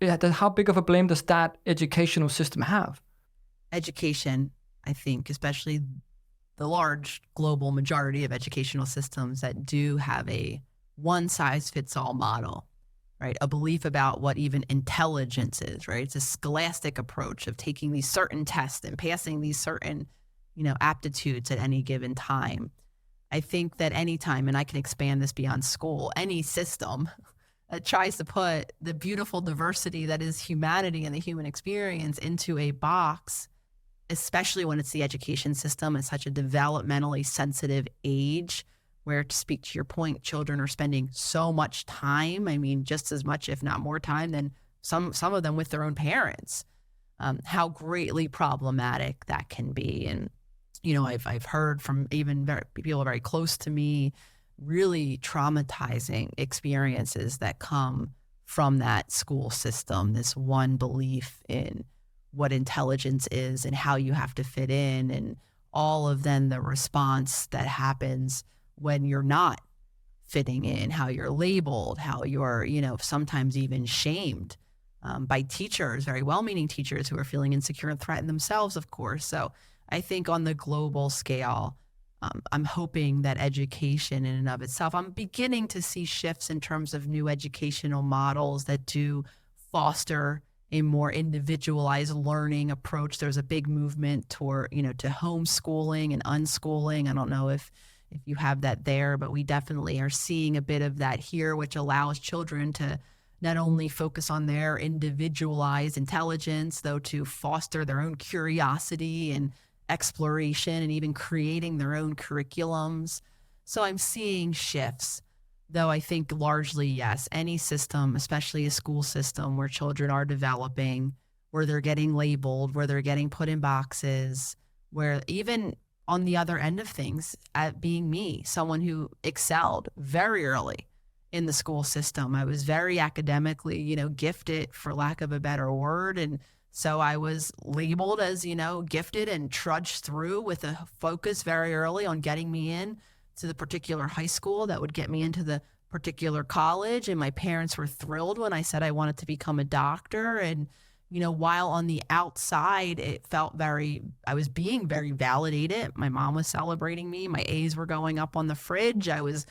How big of a blame does that educational system have? Education, I think, especially the large global majority of educational systems that do have a one-size-fits-all model, right? A belief about what even intelligence is, right? It's a scholastic approach of taking these certain tests and passing these certain, aptitudes at any given time. I think that any time, and I can expand this beyond school, any system that tries to put the beautiful diversity that is humanity and the human experience into a box, especially when it's the education system at such a developmentally sensitive age, where, to speak to your point, children are spending so much time, just as much, if not more time than some of them with their own parents, how greatly problematic that can be. And, I've heard from even people very close to me, really traumatizing experiences that come from that school system, this one belief in what intelligence is and how you have to fit in, and all of then the response that happens when you're not fitting in, how you're labeled, how you're, sometimes even shamed by teachers, very well-meaning teachers who are feeling insecure and threatened themselves, of course. So I think on the global scale, I'm hoping that education in and of itself, I'm beginning to see shifts in terms of new educational models that do foster a more individualized learning approach. There's a big movement toward, to homeschooling and unschooling. I don't know if you have that there, but we definitely are seeing a bit of that here, which allows children to not only focus on their individualized intelligence, though to foster their own curiosity and exploration and even creating their own curriculums. So I'm seeing shifts, though I think largely, yes, any system, especially a school system where children are developing, where they're getting labeled, where they're getting put in boxes, where even on the other end of things, at being me, someone who excelled very early in the school system. I was very academically, gifted, for lack of a better word. And so I was labeled as, gifted, and trudged through with a focus very early on getting me in to the particular high school that would get me into the particular college. And my parents were thrilled when I said I wanted to become a doctor. And, while on the outside, it felt I was being very validated. My mom was celebrating me. My A's were going up on the fridge. I was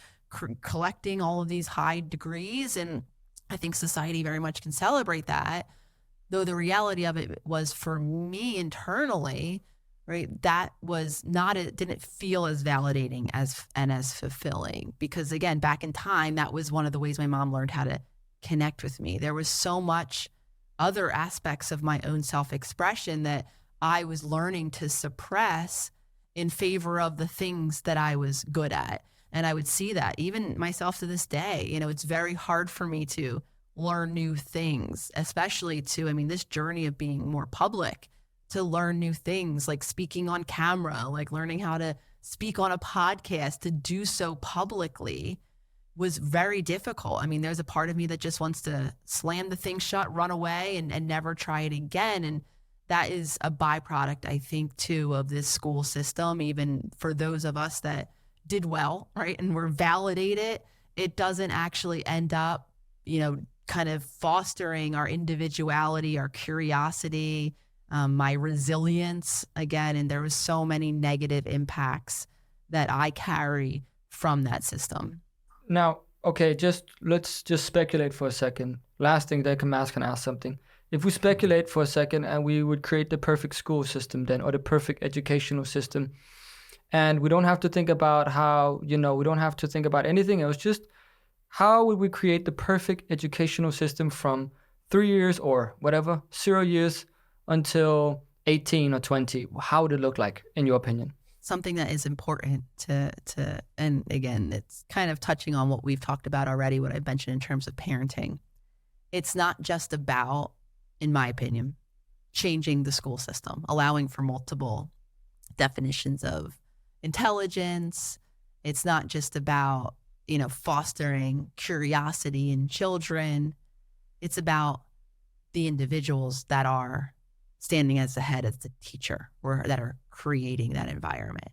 collecting all of these high degrees. And I think society very much can celebrate that. Though the reality of it was, for me internally, right, that was it didn't feel as validating as fulfilling. Because again, back in time, that was one of the ways my mom learned how to connect with me. There was so much other aspects of my own self-expression that I was learning to suppress in favor of the things that I was good at. And I would see that even myself to this day, it's very hard for me to learn new things, especially this journey of being more public, to learn new things like speaking on camera, like learning how to speak on a podcast, to do so publicly was very difficult. There's a part of me that just wants to slam the thing shut, run away and never try it again. And that is a byproduct, I think, too, of this school system. Even for those of us that did well, right, and were validated, it doesn't actually end up, kind of fostering our individuality, our curiosity, my resilience again. And there was so many negative impacts that I carry from that system. Now, okay, let's just speculate for a second. Last thing that Kamas can ask something. If we speculate for a second and we would create the perfect school system then, or the perfect educational system, and we don't have to think about how, we don't have to think about anything else, just how would we create the perfect educational system from 3 years or whatever, 0 years until 18 or 20? How would it look like, in your opinion? Something that is important to, and again, it's kind of touching on what we've talked about already, what I mentioned in terms of parenting. It's not just about, in my opinion, changing the school system, allowing for multiple definitions of intelligence. It's not just about, fostering curiosity in children. It's about the individuals that are standing as the head as the teacher, or that are creating that environment,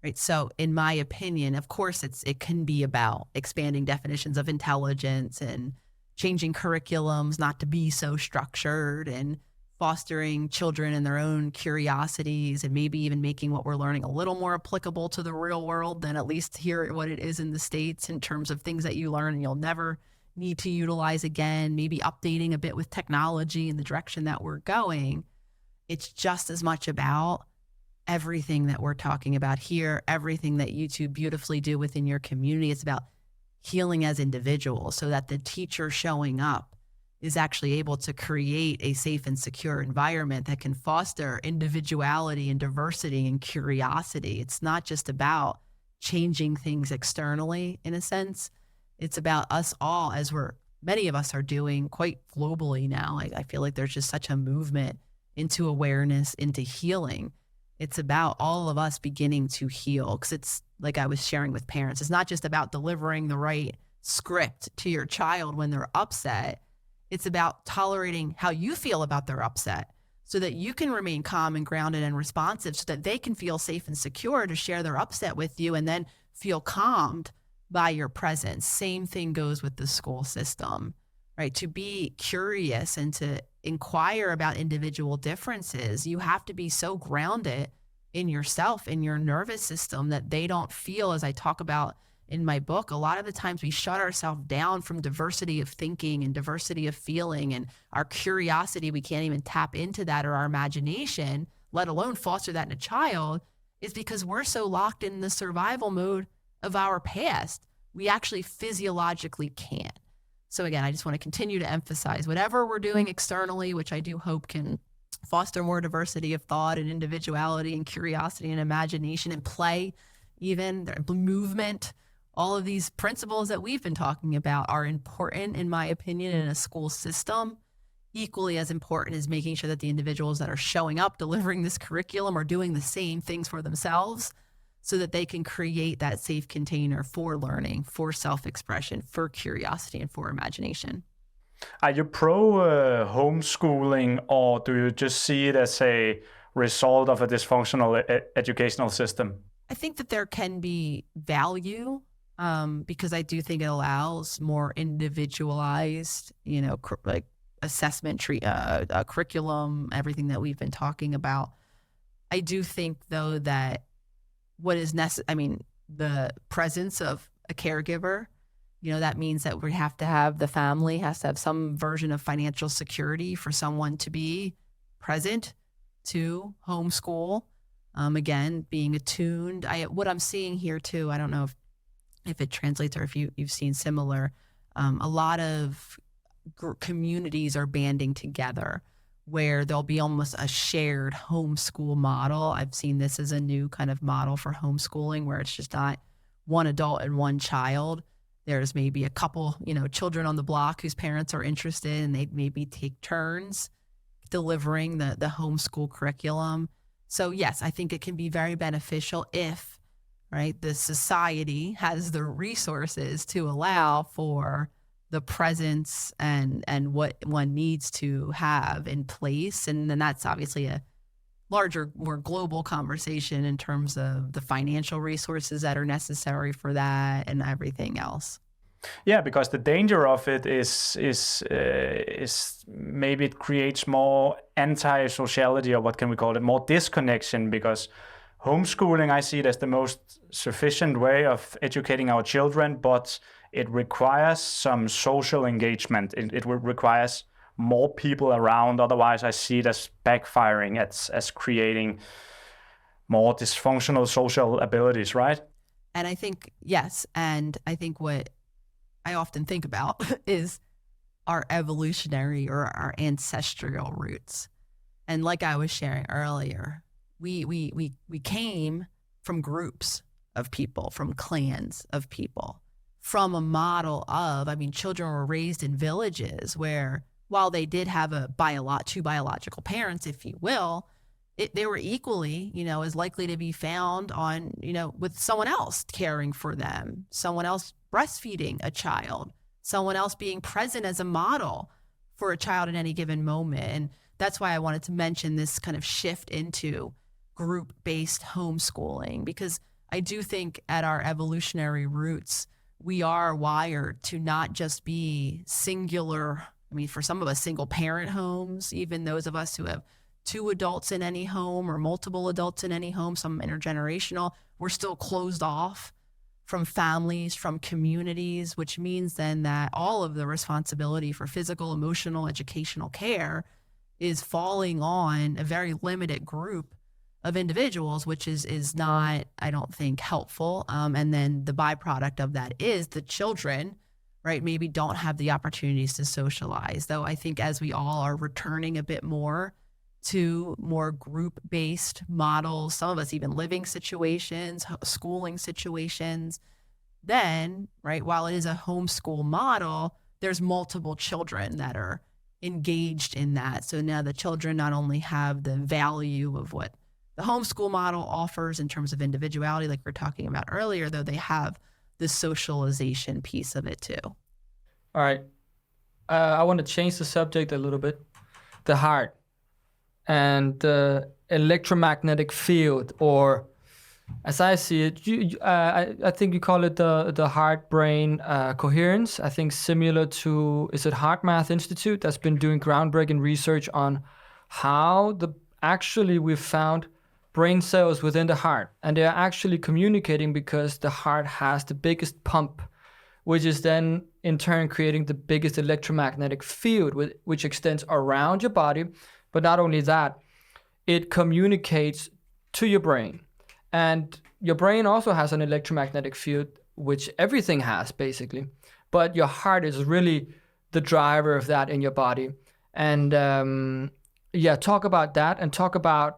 right? So in my opinion, of course, it can be about expanding definitions of intelligence and changing curriculums not to be so structured, and fostering children and their own curiosities, and maybe even making what we're learning a little more applicable to the real world than at least here what it is in the States, in terms of things that you learn and you'll never need to utilize again, maybe updating a bit with technology in the direction that we're going. It's just as much about everything that we're talking about here, everything that you two beautifully do within your community. It's about healing as individuals, so that the teacher showing up is actually able to create a safe and secure environment that can foster individuality and diversity and curiosity. It's not just about changing things externally, in a sense. It's about us all, as many of us are doing quite globally now. I feel like there's just such a movement into awareness, into healing. It's about all of us beginning to heal, because it's like I was sharing with parents. It's not just about delivering the right script to your child when they're upset. It's about tolerating how you feel about their upset, so that you can remain calm and grounded and responsive, so that they can feel safe and secure to share their upset with you and then feel calmed by your presence. Same thing goes with the school system, right? To be curious and to inquire about individual differences, you have to be so grounded in yourself, in your nervous system, that they don't feel, as I talk about in my book, a lot of the times we shut ourselves down from diversity of thinking and diversity of feeling, and our curiosity, we can't even tap into that, or our imagination, let alone foster that in a child, is because we're so locked in the survival mode of our past. We actually physiologically can't. So again, I just want to continue to emphasize whatever we're doing externally, which I do hope can foster more diversity of thought and individuality and curiosity and imagination and play, even movement. All of these principles that we've been talking about are important, in my opinion, in a school system. Equally as important is making sure that the individuals that are showing up, delivering this curriculum, are doing the same things for themselves, so that they can create that safe container for learning, for self-expression, for curiosity, and for imagination. Are you pro homeschooling, or do you just see it as a result of a dysfunctional educational system? I think that there can be value, because I do think it allows more individualized, like assessment, curriculum, everything that we've been talking about. I do think, though, that what is necessary, the presence of a caregiver, that means that we have to have, the family has to have some version of financial security for someone to be present to homeschool. Again, being attuned. What I'm seeing here too, I don't know if it translates or if you've seen similar, a lot of communities are banding together where there'll be almost a shared homeschool model. I've seen this as a new kind of model for homeschooling, where it's just not one adult and one child. There's maybe a couple, children on the block whose parents are interested, and they maybe take turns delivering the homeschool curriculum. So yes, I think it can be very beneficial if, right, the society has the resources to allow for the presence and what one needs to have in place. And then that's obviously a larger, more global conversation in terms of the financial resources that are necessary for that and everything else. Yeah, because the danger of it is maybe it creates more anti-sociality, or what can we call it, more disconnection, because homeschooling, I see it as the most sufficient way of educating our children, but it requires some social engagement. It requires more people around. Otherwise, I see it as backfiring, as creating more dysfunctional social abilities, right? And I think, yes. And I think what I often think about is our evolutionary or our ancestral roots. And like I was sharing earlier, we came from groups of people, from clans of people, from a model of, children were raised in villages where, while they did have two biological parents, if you will, they were equally, as likely to be found on, with someone else caring for them, someone else breastfeeding a child, someone else being present as a model for a child at any given moment. And that's why I wanted to mention this kind of shift into group-based homeschooling, because I do think at our evolutionary roots, we are wired to not just be singular. For some of us, single parent homes, even those of us who have two adults in any home or multiple adults in any home, some intergenerational, we're still closed off from families, from communities, which means then that all of the responsibility for physical, emotional, educational care is falling on a very limited group of individuals, which is not, I don't think, helpful. And then the byproduct of that is the children, right, maybe don't have the opportunities to socialize. Though I think as we all are returning a bit more to more group-based models, some of us even living situations, schooling situations, then, right, while it is a homeschool model, there's multiple children that are engaged in that. So now the children not only have the value of what the homeschool model offers in terms of individuality, like we were talking about earlier, though they have the socialization piece of it too. All right. I want to change the subject a little bit. The heart and the electromagnetic field, or as I see it, I think you call it the heart-brain coherence. I think similar to, is it HeartMath Institute that's been doing groundbreaking research on how we've found brain cells within the heart, and they're actually communicating because the heart has the biggest pump, which is then in turn creating the biggest electromagnetic field, which extends around your body. But not only that, it communicates to your brain. And your brain also has an electromagnetic field, which everything has basically. But your heart is really the driver of that in your body. And talk about that, and talk about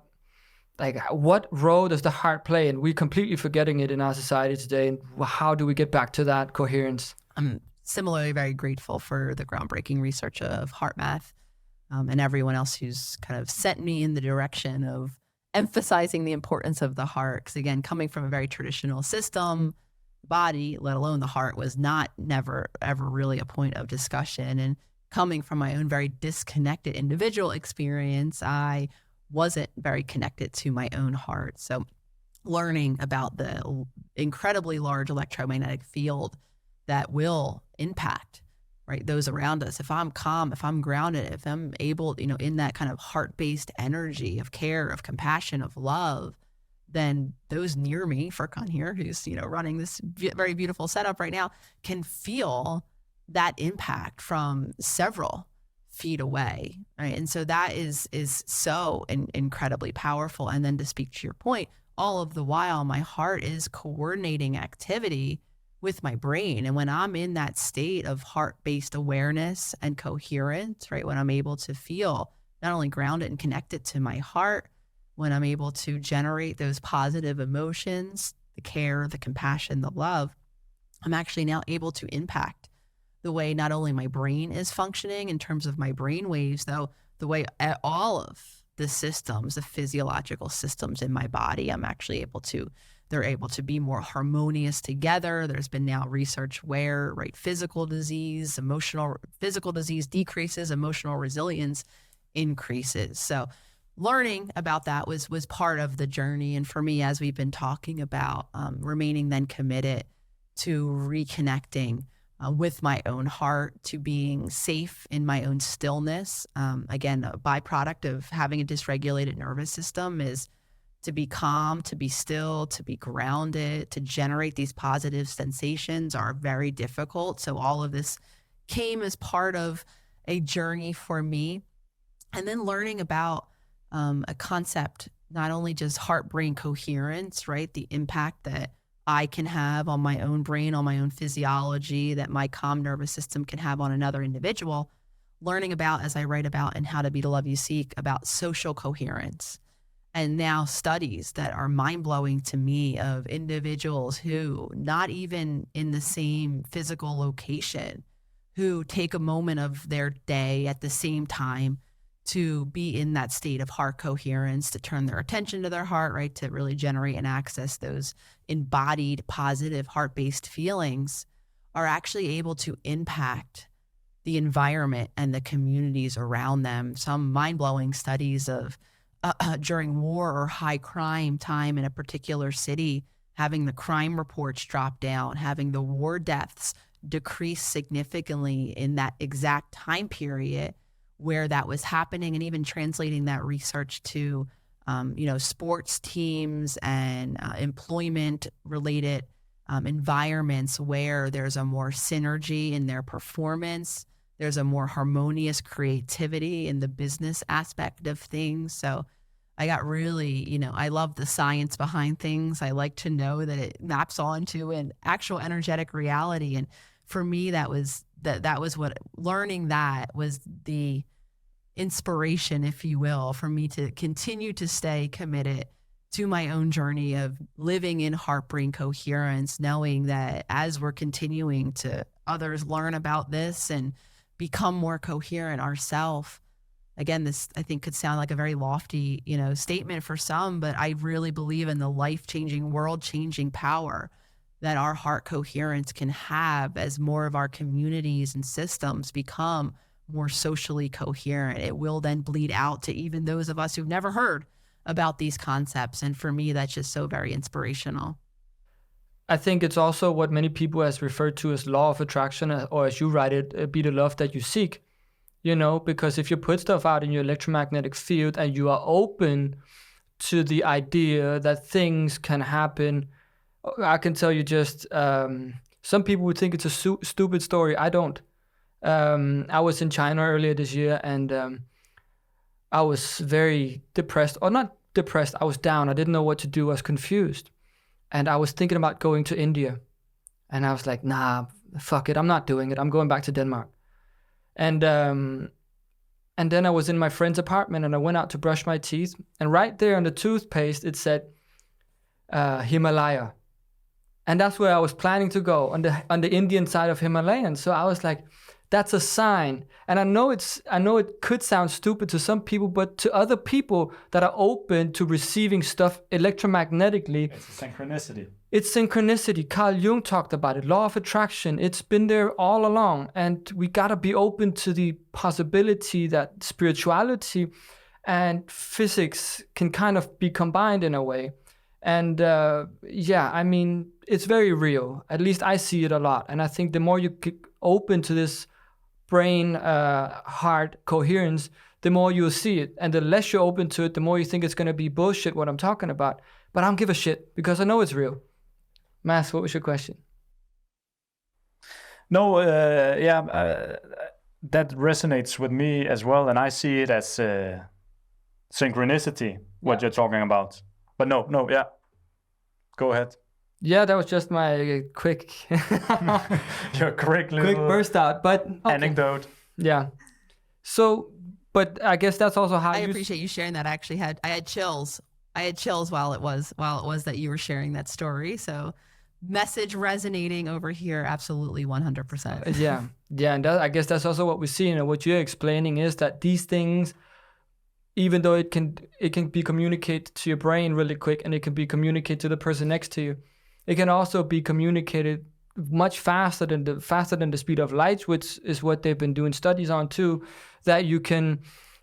like what role does the heart play? And we're completely forgetting it in our society today. And how do we get back to that coherence? I'm similarly very grateful for the groundbreaking research of HeartMath and everyone else who's kind of sent me in the direction of emphasizing the importance of the heart. Because again, coming from a very traditional system, body, let alone the heart, was never, ever really a point of discussion. And coming from my own very disconnected individual experience, I wasn't very connected to my own heart. So learning about the incredibly large electromagnetic field that will impact, right, those around us. If I'm calm, if I'm grounded, if I'm able, in that kind of heart-based energy of care, of compassion, of love, then those near me, Furkan here, who's, running this very beautiful setup right now, can feel that impact from several feet away, right? And so that is so incredibly powerful. And then to speak to your point, all of the while, my heart is coordinating activity with my brain. And when I'm in that state of heart-based awareness and coherence, right, when I'm able to feel not only grounded and connected to my heart, when I'm able to generate those positive emotions the care, the compassion, the love, I'm actually now able to impact the way not only my brain is functioning in terms of my brain waves, though, the way all of the systems, the physiological systems in my body, they're able to be more harmonious together. There's been now research where, right, physical disease decreases, emotional resilience increases. So learning about that was part of the journey. And for me, as we've been talking about, remaining then committed to reconnecting with my own heart, to being safe in my own stillness. Again, a byproduct of having a dysregulated nervous system is to be calm, to be still, to be grounded, to generate these positive sensations are very difficult. So all of this came as part of a journey for me. And then learning about a concept, not only just heart-brain coherence, right? The impact that I can have on my own brain, on my own physiology, that my calm nervous system can have on another individual. Learning about, as I write about in How to Be the Love You Seek, about social coherence. And now studies that are mind-blowing to me of individuals who, not even in the same physical location, who take a moment of their day at the same time to be in that state of heart coherence, to turn their attention to their heart, right, to really generate and access those embodied, positive, heart-based feelings, are actually able to impact the environment and the communities around them. Some mind-blowing studies of during war or high crime time in a particular city, having the crime reports drop down, having the war deaths decrease significantly in that exact time period where that was happening, and even translating that research to, sports teams and employment-related environments where there's a more synergy in their performance. There's a more harmonious creativity in the business aspect of things. So I got really, I love the science behind things. I like to know that it maps onto an actual energetic reality. And for me, that was what learning that was the inspiration, if you will, for me to continue to stay committed to my own journey of living in heart-brain coherence, knowing that as we're continuing to others learn about this and become more coherent ourselves. Again, this I think could sound like a very lofty, statement for some, but I really believe in the life-changing, world-changing power that our heart coherence can have as more of our communities and systems become more socially coherent. It will then bleed out to even those of us who've never heard about these concepts. And for me, that's just so very inspirational. I think it's also what many people has referred to as law of attraction, or as you write it, be the love that you seek. Because if you put stuff out in your electromagnetic field and you are open to the idea that things can happen, I can tell you just, some people would think it's a stupid story. I don't. I was in China earlier this year, and I was very depressed, or not depressed, I was down. I didn't know what to do. I was confused. And I was thinking about going to India. And I was like, nah, fuck it. I'm not doing it. I'm going back to Denmark. And then I was in my friend's apartment, and I went out to brush my teeth. And right there on the toothpaste, it said Himalaya. And that's where I was planning to go, on the Indian side of Himalayan. So I was like, that's a sign. And I know it could sound stupid to some people, but to other people that are open to receiving stuff electromagnetically, it's a synchronicity. It's synchronicity. Carl Jung talked about it. Law of attraction. It's been there all along. And we got to be open to the possibility that spirituality and physics can kind of be combined in a way. And it's very real. At least I see it a lot. And I think the more you get open to this brain, heart coherence, the more you'll see it. And the less you're open to it, the more you think it's going to be bullshit what I'm talking about. But I don't give a shit because I know it's real. Mads, what was your question? No, that resonates with me as well. And I see it as synchronicity, what you're talking about. But no, yeah. Go ahead. Yeah, that was just my quick your quick burst out, but okay. Anecdote. Yeah. So, but I guess that's also how I appreciate you sharing that. I had chills I had chills while it was that you were sharing that story. So message resonating over here, absolutely 100%. Yeah, and I guess that's also what we're seeing, and what you're explaining is that these things, even though it can be communicated to your brain really quick, and it can be communicated to the person next to you, it can also be communicated much faster than the speed of light, which is what they've been doing studies on too, that you can,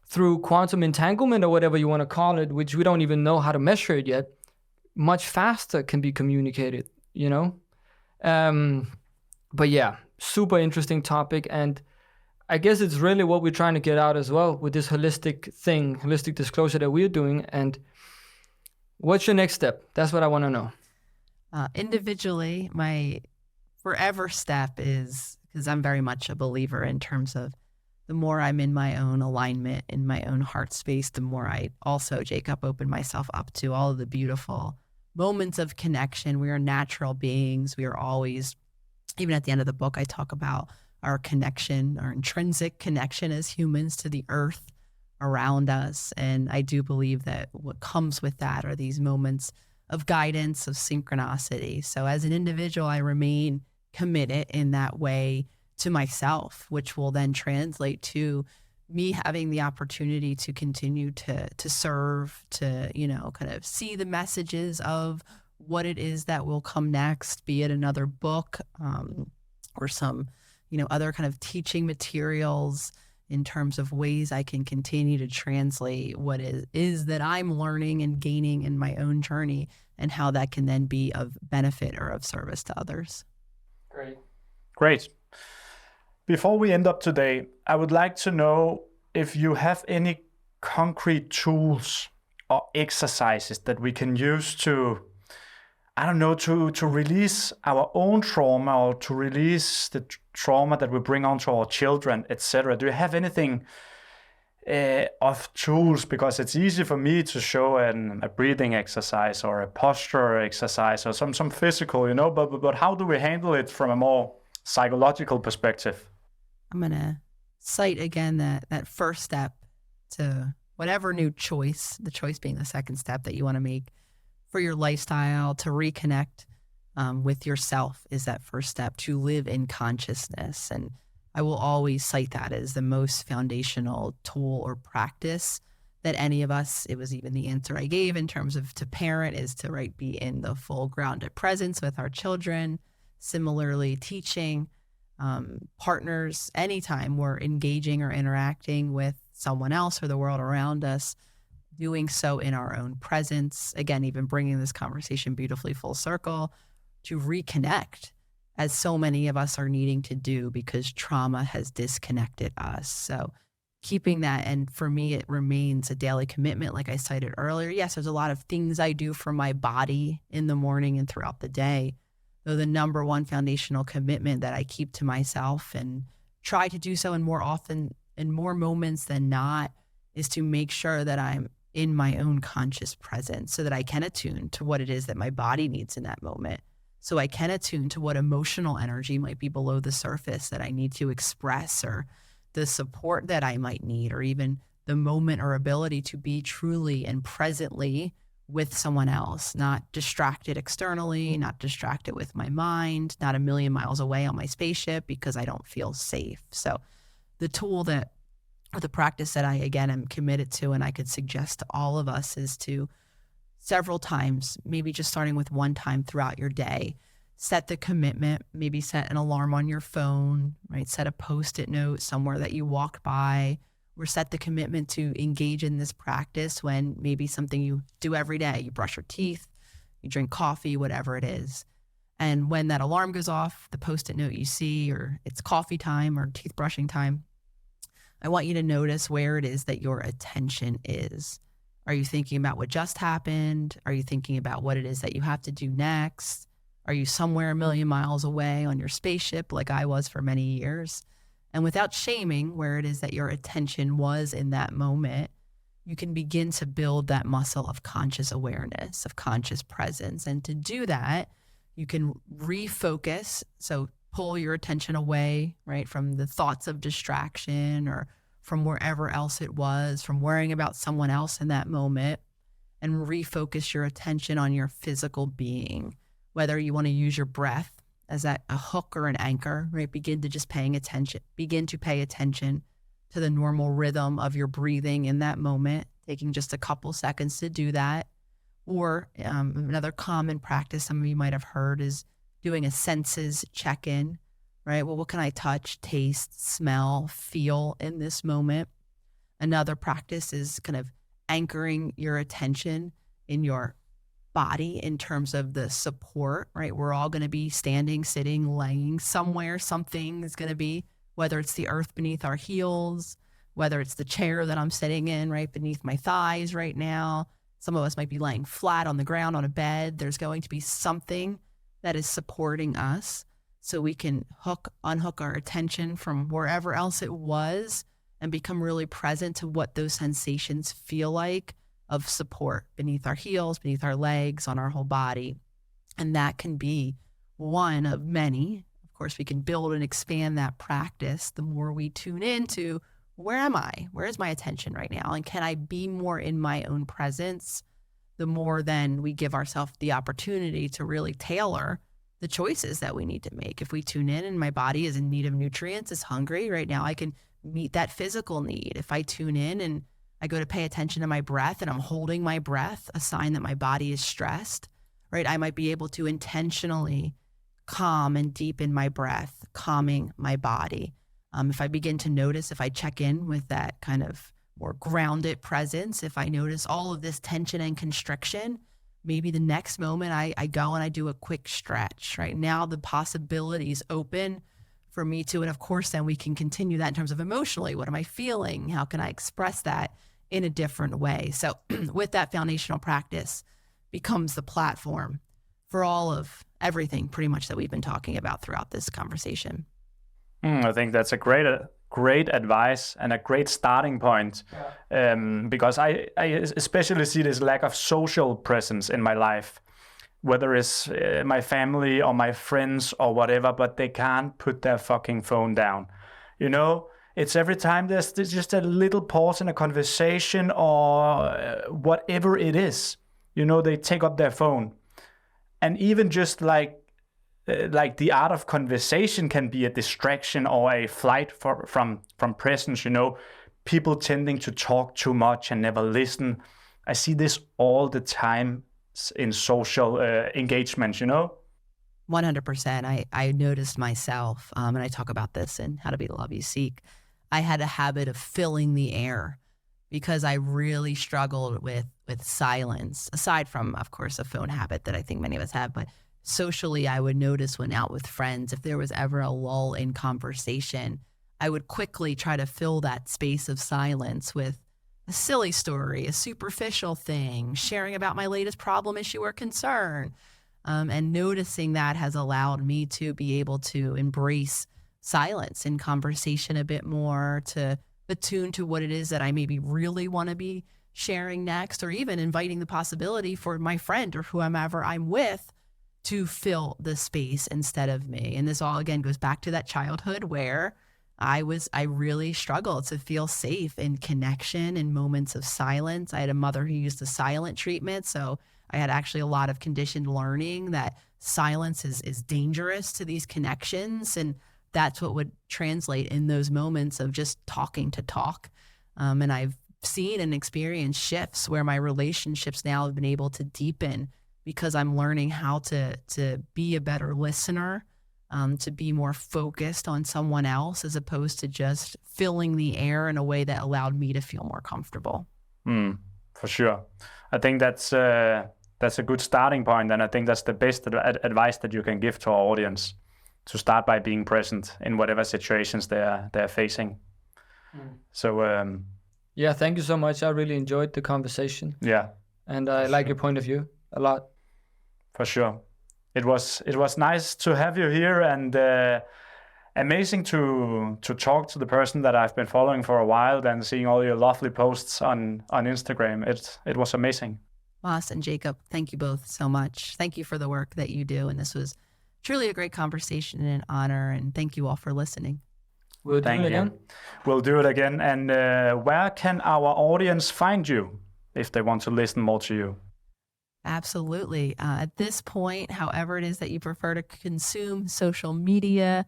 through quantum entanglement or whatever you want to call it, which we don't even know how to measure it yet, much faster can be communicated, you know? But yeah, super interesting topic. And I guess it's really what we're trying to get out as well with this holistic disclosure that we're doing. And what's your next step? That's what I want to know. Individually, my forever step is, because I'm very much a believer in terms of the more I'm in my own alignment, in my own heart space, the more I also, Jacob, open myself up to all of the beautiful moments of connection. We are natural beings. We are always, even at the end of the book, I talk about our connection, our intrinsic connection as humans to the earth around us. And I do believe that what comes with that are these moments of guidance, of synchronicity. So as an individual, I remain committed in that way to myself, which will then translate to me having the opportunity to continue to serve, to, kind of see the messages of what it is that will come next, be it another book or some, other kind of teaching materials in terms of ways I can continue to translate what is that I'm learning and gaining in my own journey, and how that can then be of benefit or of service to others. Great. Before we end up today, I would like to know if you have any concrete tools or exercises that we can use to, to release our own trauma, or to release the trauma that we bring onto our children, etc. Do you have anything of tools? Because it's easy for me to show a breathing exercise or a posture exercise or some physical, but how do we handle it from a more psychological perspective? I'm going to cite again that first step to whatever new choice, the choice being the second step that you want to make for your lifestyle, to reconnect with yourself is that first step, to live in consciousness. And I will always cite that as the most foundational tool or practice that any of us, it was even the answer I gave in terms of to parent, is to be in the full grounded presence with our children. Similarly, teaching partners, anytime we're engaging or interacting with someone else or the world around us, doing so in our own presence. Again, even bringing this conversation beautifully full circle to reconnect, as so many of us are needing to do because trauma has disconnected us. So keeping that, and for me, it remains a daily commitment. Like I cited earlier, yes, there's a lot of things I do for my body in the morning and throughout the day, though the number one foundational commitment that I keep to myself and try to do so in more moments than not is to make sure that I'm in my own conscious presence, so that I can attune to what it is that my body needs in that moment. So I can attune to what emotional energy might be below the surface that I need to express, or the support that I might need, or even the moment or ability to be truly and presently with someone else, not distracted externally, not distracted with my mind, not a million miles away on my spaceship because I don't feel safe. So the tool or the practice that I, again, am committed to, and I could suggest to all of us, is to several times, maybe just starting with one time throughout your day, set the commitment, maybe set an alarm on your phone, right? Set a Post-it note somewhere that you walk by, or set the commitment to engage in this practice when maybe something you do every day, you brush your teeth, you drink coffee, whatever it is. And when that alarm goes off, the Post-it note you see, or it's coffee time or teeth brushing time, I want you to notice where it is that your attention is. Are you thinking about what just happened? Are you thinking about what it is that you have to do next? Are you somewhere a million miles away on your spaceship like I was for many years? And without shaming where it is that your attention was in that moment, you can begin to build that muscle of conscious awareness, of conscious presence. And to do that, you can refocus. So pull your attention away, right, from the thoughts of distraction or from wherever else it was, from worrying about someone else in that moment, and refocus your attention on your physical being, whether you want to use your breath as a hook or an anchor, right? Begin to pay attention to the normal rhythm of your breathing in that moment, taking just a couple seconds to do that. Or another common practice some of you might have heard is doing a senses check-in, right? Well, what can I touch, taste, smell, feel in this moment? Another practice is kind of anchoring your attention in your body in terms of the support, right? We're all going to be standing, sitting, laying somewhere. Something is going to be, whether it's the earth beneath our heels, whether it's the chair that I'm sitting in right beneath my thighs right now. Some of us might be laying flat on the ground on a bed. There's going to be something that is supporting us so we can unhook our attention from wherever else it was and become really present to what those sensations feel like of support beneath our heels, beneath our legs, on our whole body. And that can be one of many. Of course, we can build and expand that practice the more we tune into where am I? Where is my attention right now? And can I be more in my own presence? The more then we give ourselves the opportunity to really tailor the choices that we need to make. If we tune in and my body is in need of nutrients, is hungry right now, I can meet that physical need. If I tune in and I go to pay attention to my breath and I'm holding my breath, a sign that my body is stressed, right? I might be able to intentionally calm and deepen my breath, calming my body. If I begin to notice, if I check in with that kind of more grounded presence, if I notice all of this tension and constriction, maybe the next moment I go and I do a quick stretch. Right now, the possibilities open for me to, and of course, then we can continue that in terms of emotionally. What am I feeling? How can I express that in a different way? So with that foundational practice becomes the platform for all of everything pretty much that we've been talking about throughout this conversation. I think that's a great advice and a great starting point, because I especially see this lack of social presence in my life, whether it's my family or my friends or whatever, but they can't put their fucking phone down. You know, it's every time there's just a little pause in a conversation or whatever it is, you know, they take up their phone. And even just like the art of conversation can be a distraction or a flight from presence, you know, people tending to talk too much and never listen. I see this all the time in social engagements, you know? 100%. I noticed myself, and I talk about this in How to Be the Love You Seek. I had a habit of filling the air because I really struggled with silence, aside from, of course, a phone habit that I think many of us have, but socially, I would notice when out with friends, if there was ever a lull in conversation, I would quickly try to fill that space of silence with a silly story, a superficial thing, sharing about my latest problem, issue, or concern. And noticing that has allowed me to be able to embrace silence in conversation a bit more, to attune to what it is that I maybe really want to be sharing next, or even inviting the possibility for my friend or whomever I'm with to fill the space instead of me. And this all, again, goes back to that childhood where I really struggled to feel safe in connection in moments of silence. I had a mother who used the silent treatment. So I had actually a lot of conditioned learning that silence is dangerous to these connections. And that's what would translate in those moments of just talking to talk. And I've seen and experienced shifts where my relationships now have been able to deepen because I'm learning how to be a better listener, to be more focused on someone else as opposed to just filling the air in a way that allowed me to feel more comfortable. For sure. I think that's a good starting point, and I think that's the best advice that you can give to our audience, to start by being present in whatever situations they're facing. So yeah, thank you so much. I really enjoyed the conversation. Yeah. And I like your point of view a lot. For sure. It was nice to have you here, and amazing to talk to the person that I've been following for a while, and seeing all your lovely posts on Instagram. It was amazing. Moss and Jacob, thank you both so much. Thank you for the work that you do. And this was truly a great conversation and an honor. And thank you all for listening. We'll do it again. We'll do it again. And where can our audience find you? if they want to listen more to you? Absolutely. At this point, however it is that you prefer to consume social media,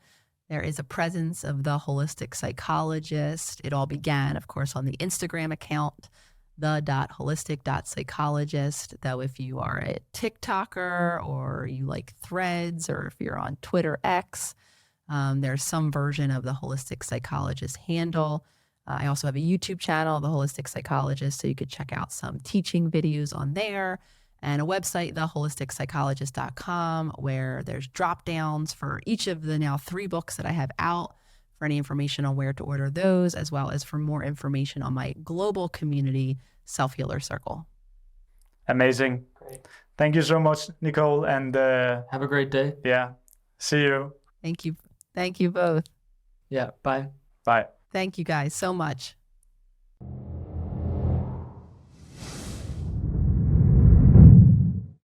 there is a presence of the Holistic Psychologist. It all began, of course, on the Instagram account, the.holistic.psychologist. Though if you are a TikToker or you like Threads, or if you're on Twitter X, there's some version of the Holistic Psychologist handle. I also have a YouTube channel, The Holistic Psychologist, so you could check out some teaching videos on there, and a website, theholisticspsychologist.com, where there's drop downs for each of the now 3 books that I have out, for any information on where to order those, as well as for more information on my global community, SelfHealers Circle. Amazing. Great. Thank you so much, Nicole. And Have a great day. yeah, see you. Thank you. Thank you both. Yeah, bye. Bye. Thank you guys so much.